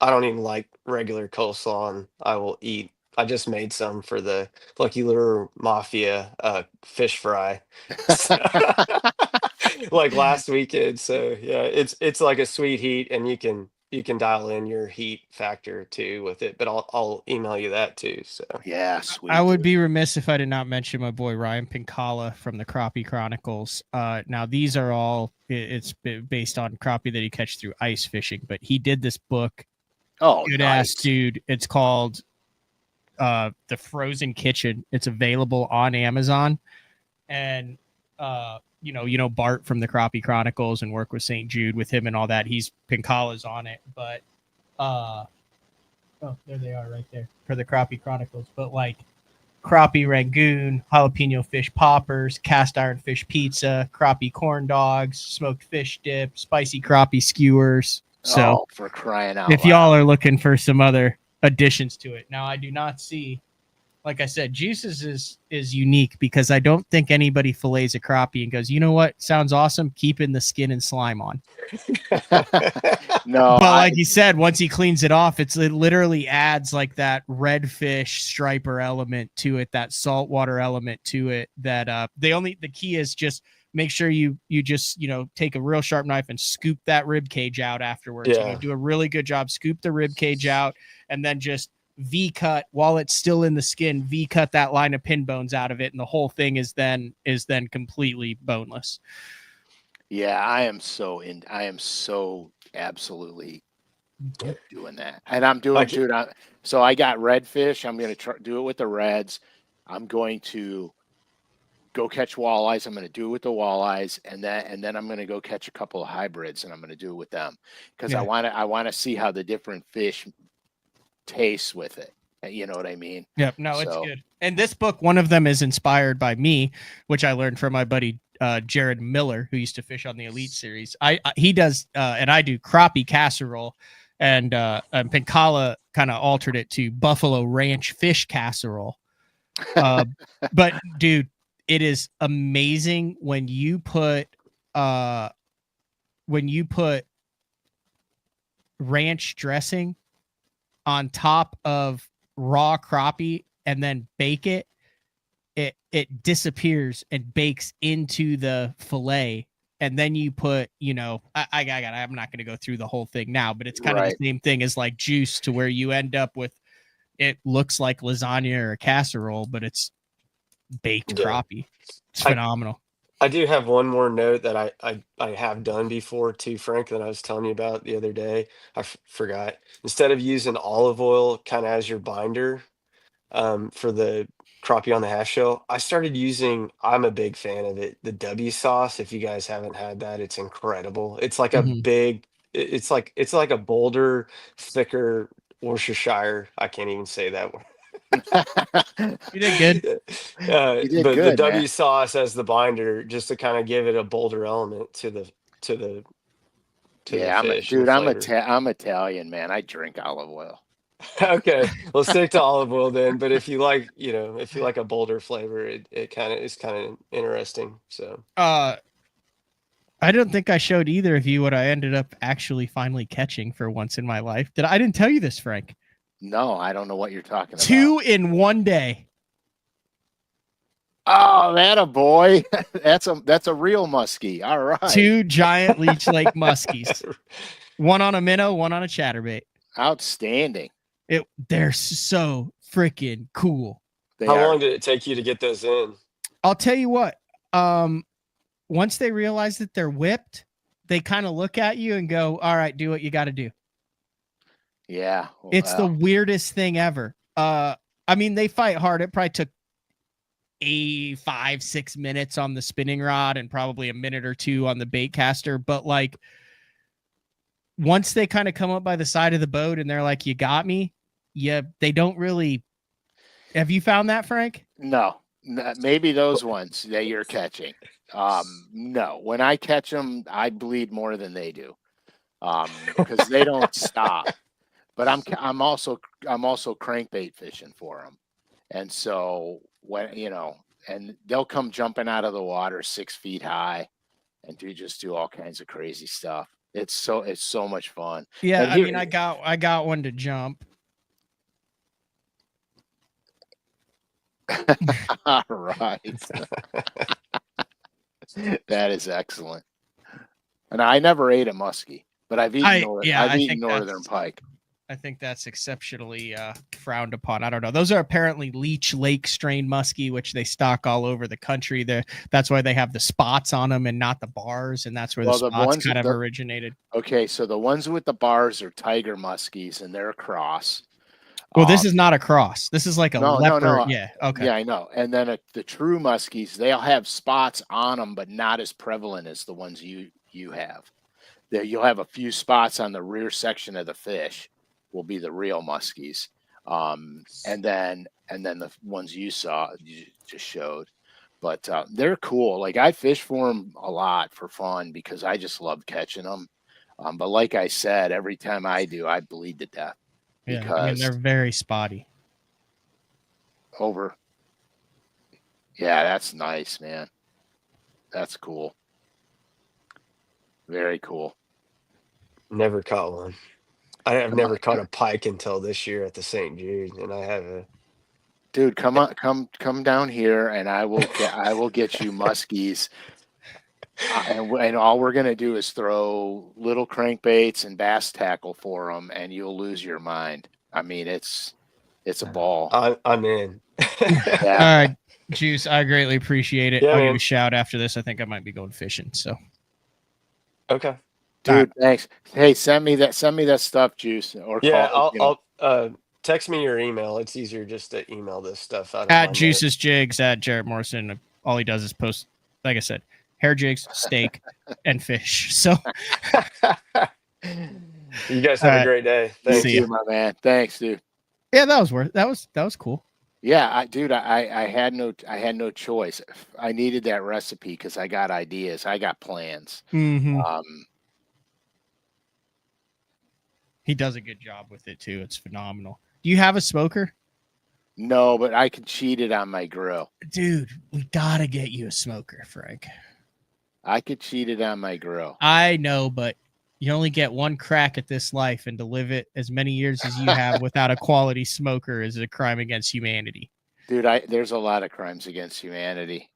Speaker 4: I don't even like regular coleslaw, and I will eat. I just made some for the Lucky Lure Mafia fish fry, like last weekend. So yeah, it's like a sweet heat, and you can dial in your heat factor too with it. But I'll email you that too. So
Speaker 2: Yeah, sweet.
Speaker 1: I would
Speaker 2: dude.
Speaker 1: be remiss if I did not mention my boy Ryan Pincala from the Crappie Chronicles. Now these are all it's based on crappie that he catch through ice fishing, but he did this book.
Speaker 2: Oh,
Speaker 1: Good
Speaker 2: nice.
Speaker 1: ass dude. It's called The Frozen Kitchen. It's available on Amazon, and you know Bart from the Crappie Chronicles and Work with St. Jude with him and all that. He's Pincala's on it, but oh, there they are right there for the Crappie Chronicles. But like crappie rangoon, jalapeno fish poppers, cast iron fish pizza, crappie corn dogs, smoked fish dip, spicy crappie skewers. So
Speaker 2: for crying out
Speaker 1: if
Speaker 2: loud.
Speaker 1: y'all are looking for some other additions to it, now I do not see, like I said, Juices is unique because I don't think anybody fillets a crappie and goes, you know what, sounds awesome, keeping the skin and slime on.
Speaker 2: No,
Speaker 1: But like you said, once he cleans it off, it literally adds like that redfish striper element to it, that saltwater element to it. That the key is just make sure you just take a real sharp knife and scoop that rib cage out afterwards.
Speaker 4: Yeah.
Speaker 1: Do a really good job, scoop the rib cage out, and then just V cut while it's still in the skin. V cut that line of pin bones out of it, and the whole thing is then completely boneless.
Speaker 2: Yeah, I am so absolutely doing that. And I'm doing, dude. So I got redfish. I'm going to do it with the reds. I'm going to go catch walleyes. I'm going to do it with the walleyes, and then I'm going to go catch a couple of hybrids, and I'm going to do it with them because I want to see how the different fish taste with it. You know what I mean?
Speaker 1: Yep. No, it's good. And this book, one of them is inspired by me, which I learned from my buddy Jared Miller, who used to fish on the Elite Series. He does, and I do crappie casserole, and Pincala kind of altered it to Buffalo Ranch fish casserole. But dude, it is amazing when you put ranch dressing on top of raw crappie and then bake it. It disappears and bakes into the fillet, and then you put, I'm not going to go through the whole thing now, but it's kind of the same thing as like juice, to where you end up with, it looks like lasagna or a casserole, but it's baked crappie. It's phenomenal.
Speaker 4: I do have one more note that I have done before too, Frank, that I was telling you about the other day. I forgot. Instead of using olive oil kind of as your binder for the crappie on the half shell, I started using, I'm a big fan of it, the W sauce. If you guys haven't had that, it's incredible. It's like a big, it's like a bolder, thicker Worcestershire. I can't even say that word.
Speaker 1: You did good.
Speaker 2: You did
Speaker 4: but
Speaker 2: good,
Speaker 4: the W
Speaker 2: man.
Speaker 4: sauce as the binder, just to kind of give it a bolder element to the to the
Speaker 2: Yeah,
Speaker 4: fish. and
Speaker 2: I'm
Speaker 4: flavor.
Speaker 2: I'm Italian, man. I drink olive oil.
Speaker 4: Okay, we'll stick to olive oil then. But if you like, if you like a bolder flavor, it kind of is kind of interesting. So
Speaker 1: I don't think I showed either of you what I ended up actually finally catching for once in my life. I didn't tell you this, Frank.
Speaker 2: No, I don't know what you're talking about.
Speaker 1: 2 in 1 day.
Speaker 2: Oh, that a boy. That's a real muskie. All right.
Speaker 1: 2 giant Leech Lake muskies. One on a minnow, one on a chatterbait.
Speaker 2: Outstanding.
Speaker 1: They're so freaking cool.
Speaker 4: how long did it take you to get those in?
Speaker 1: I'll tell you what. Once they realize that they're whipped, they kind of look at you and go, "All right, do what you got to do."
Speaker 2: Yeah.
Speaker 1: It's the weirdest thing ever. I mean, they fight hard. It probably took 5-6 minutes on the spinning rod and probably a minute or 2 on the bait caster. But like, once they kind of come up by the side of the boat and they're like, "You got me," they don't really. Have you found that, Frank?
Speaker 2: No, maybe those ones that you're catching. No, when I catch them, I bleed more than they do, because they don't stop. But I'm also crankbait fishing for them, and so when and they'll come jumping out of the water 6 feet high, and do all kinds of crazy stuff. It's so much fun.
Speaker 1: Yeah,
Speaker 2: And
Speaker 1: I mean, I got one to jump.
Speaker 2: All right. That is excellent. And I never ate a muskie, but I've eaten northern pike.
Speaker 1: I think that's exceptionally frowned upon. I don't know. Those are apparently Leech Lake strain muskie, which they stock all over the country. That's why they have the spots on them and not the bars, and that's where the spots kind of originated.
Speaker 2: Okay, so the ones with the bars are tiger muskies, and they're a cross.
Speaker 1: Well, this is not a cross. This is like a leopard.
Speaker 2: No.
Speaker 1: Yeah. Okay.
Speaker 2: Yeah, I know. And then the true muskies, they'll have spots on them, but not as prevalent as the ones you have. You'll have a few spots on the rear section of the fish. Will be the real muskies, and then the ones you just showed. But they're cool. Like, I fish for them a lot for fun because I just love catching them. But like I said, every time I do, I bleed to death.
Speaker 1: Yeah, I mean, they're very spotty.
Speaker 2: Yeah, that's nice, man. That's cool. Very cool.
Speaker 4: Never caught one. I have never caught a pike until this year at the St. Jude, and I have a.
Speaker 2: Dude, come down here, and I will get you muskies. And all we're gonna do is throw little crankbaits and bass tackle for them, and you'll lose your mind. I mean, it's a ball.
Speaker 4: I'm in.
Speaker 2: Yeah.
Speaker 1: All right, Juice, I greatly appreciate it.
Speaker 4: Yeah,
Speaker 1: I'll
Speaker 4: man.
Speaker 1: give you a shout after this. I think I might be going fishing. So,
Speaker 4: Okay.
Speaker 2: Dude, thanks. Hey, send me that stuff, Juice. Or
Speaker 4: Yeah,
Speaker 2: call,
Speaker 4: I'll text me your email. It's easier just to email this stuff out.
Speaker 1: at Juice's Jigs at Jarrett Morrison. All he does is post, like I said, hair jigs, steak, and fish. So,
Speaker 4: you guys have a great day. Thank
Speaker 2: you, my man. Thanks, dude.
Speaker 1: Yeah, that was cool.
Speaker 2: Yeah, I had no choice. I needed that recipe because I got ideas. I got plans.
Speaker 1: Mm-hmm. He does a good job with it too. It's phenomenal. Do you have a smoker?
Speaker 2: No, but I can cheat it on my grill.
Speaker 1: Dude, we gotta get you a smoker, Frank.
Speaker 2: I could cheat it on my grill.
Speaker 1: I know, but you only get one crack at this life, and to live it as many years as you have without a quality smoker is a crime against humanity.
Speaker 2: Dude, there's a lot of crimes against humanity.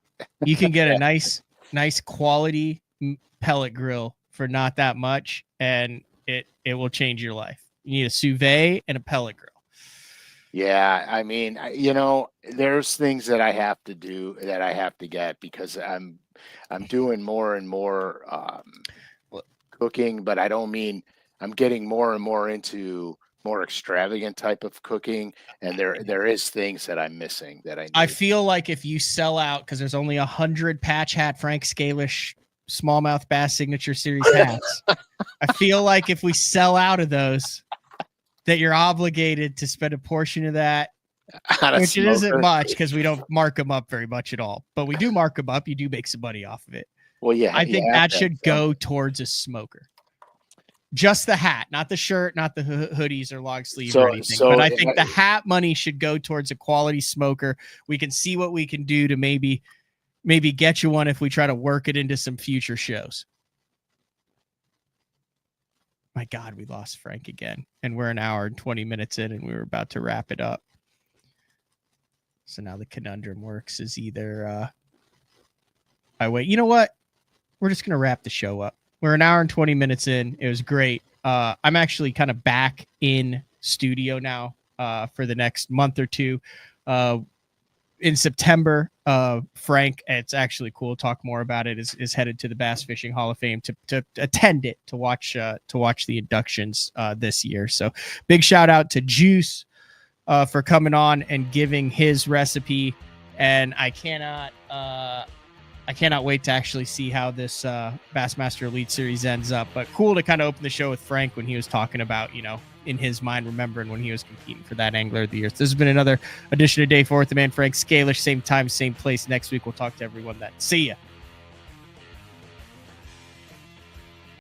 Speaker 1: You can get a nice quality pellet grill for not that much, and it will change your life. You need a sous vide and a pellet grill.
Speaker 2: Yeah, I mean, there's things that I have to do that I have to get because I'm doing more and more cooking, but I don't mean I'm getting more and more into more extravagant type of cooking, and there is things that I'm missing that I need.
Speaker 1: I feel like if you sell out, because there's only 100 patch hat Frank Scalish Smallmouth Bass Signature Series hats. I feel like if we sell out of those, that you're obligated to spend a portion of that, which it isn't much because we don't mark them up very much at all. But we do mark them up. You do make some money off of it.
Speaker 2: Well, yeah.
Speaker 1: I think that should go towards a smoker. Just the hat, not the shirt, not the hoodies or long sleeve
Speaker 2: So-
Speaker 1: or anything.
Speaker 2: so
Speaker 1: but I think the hat money should go towards a quality smoker. We can see what we can do to maybe get you one if we try to work it into some future shows. My God, we lost Frank again. And we're an hour and 20 minutes in and we were about to wrap it up. So now the conundrum works is either I wait. You know what? We're just going to wrap the show up. We're an hour and 20 minutes in. It was great. I'm actually kind of back in studio now for the next month or two. In September, Frank, it's actually cool to talk more about it, is headed to the Bass Fishing Hall of Fame to attend it, to watch the inductions this year. So big shout out to Juice for coming on and giving his recipe. And I cannot wait to actually see how this Bassmaster Elite Series ends up. But cool to kind of open the show with Frank when he was talking about, you know, in his mind, remembering when he was competing for that Angler of the Year. So this has been another edition of Day 4 with the man Frank Scalish. Same time, same place next week. We'll talk to everyone then. See ya.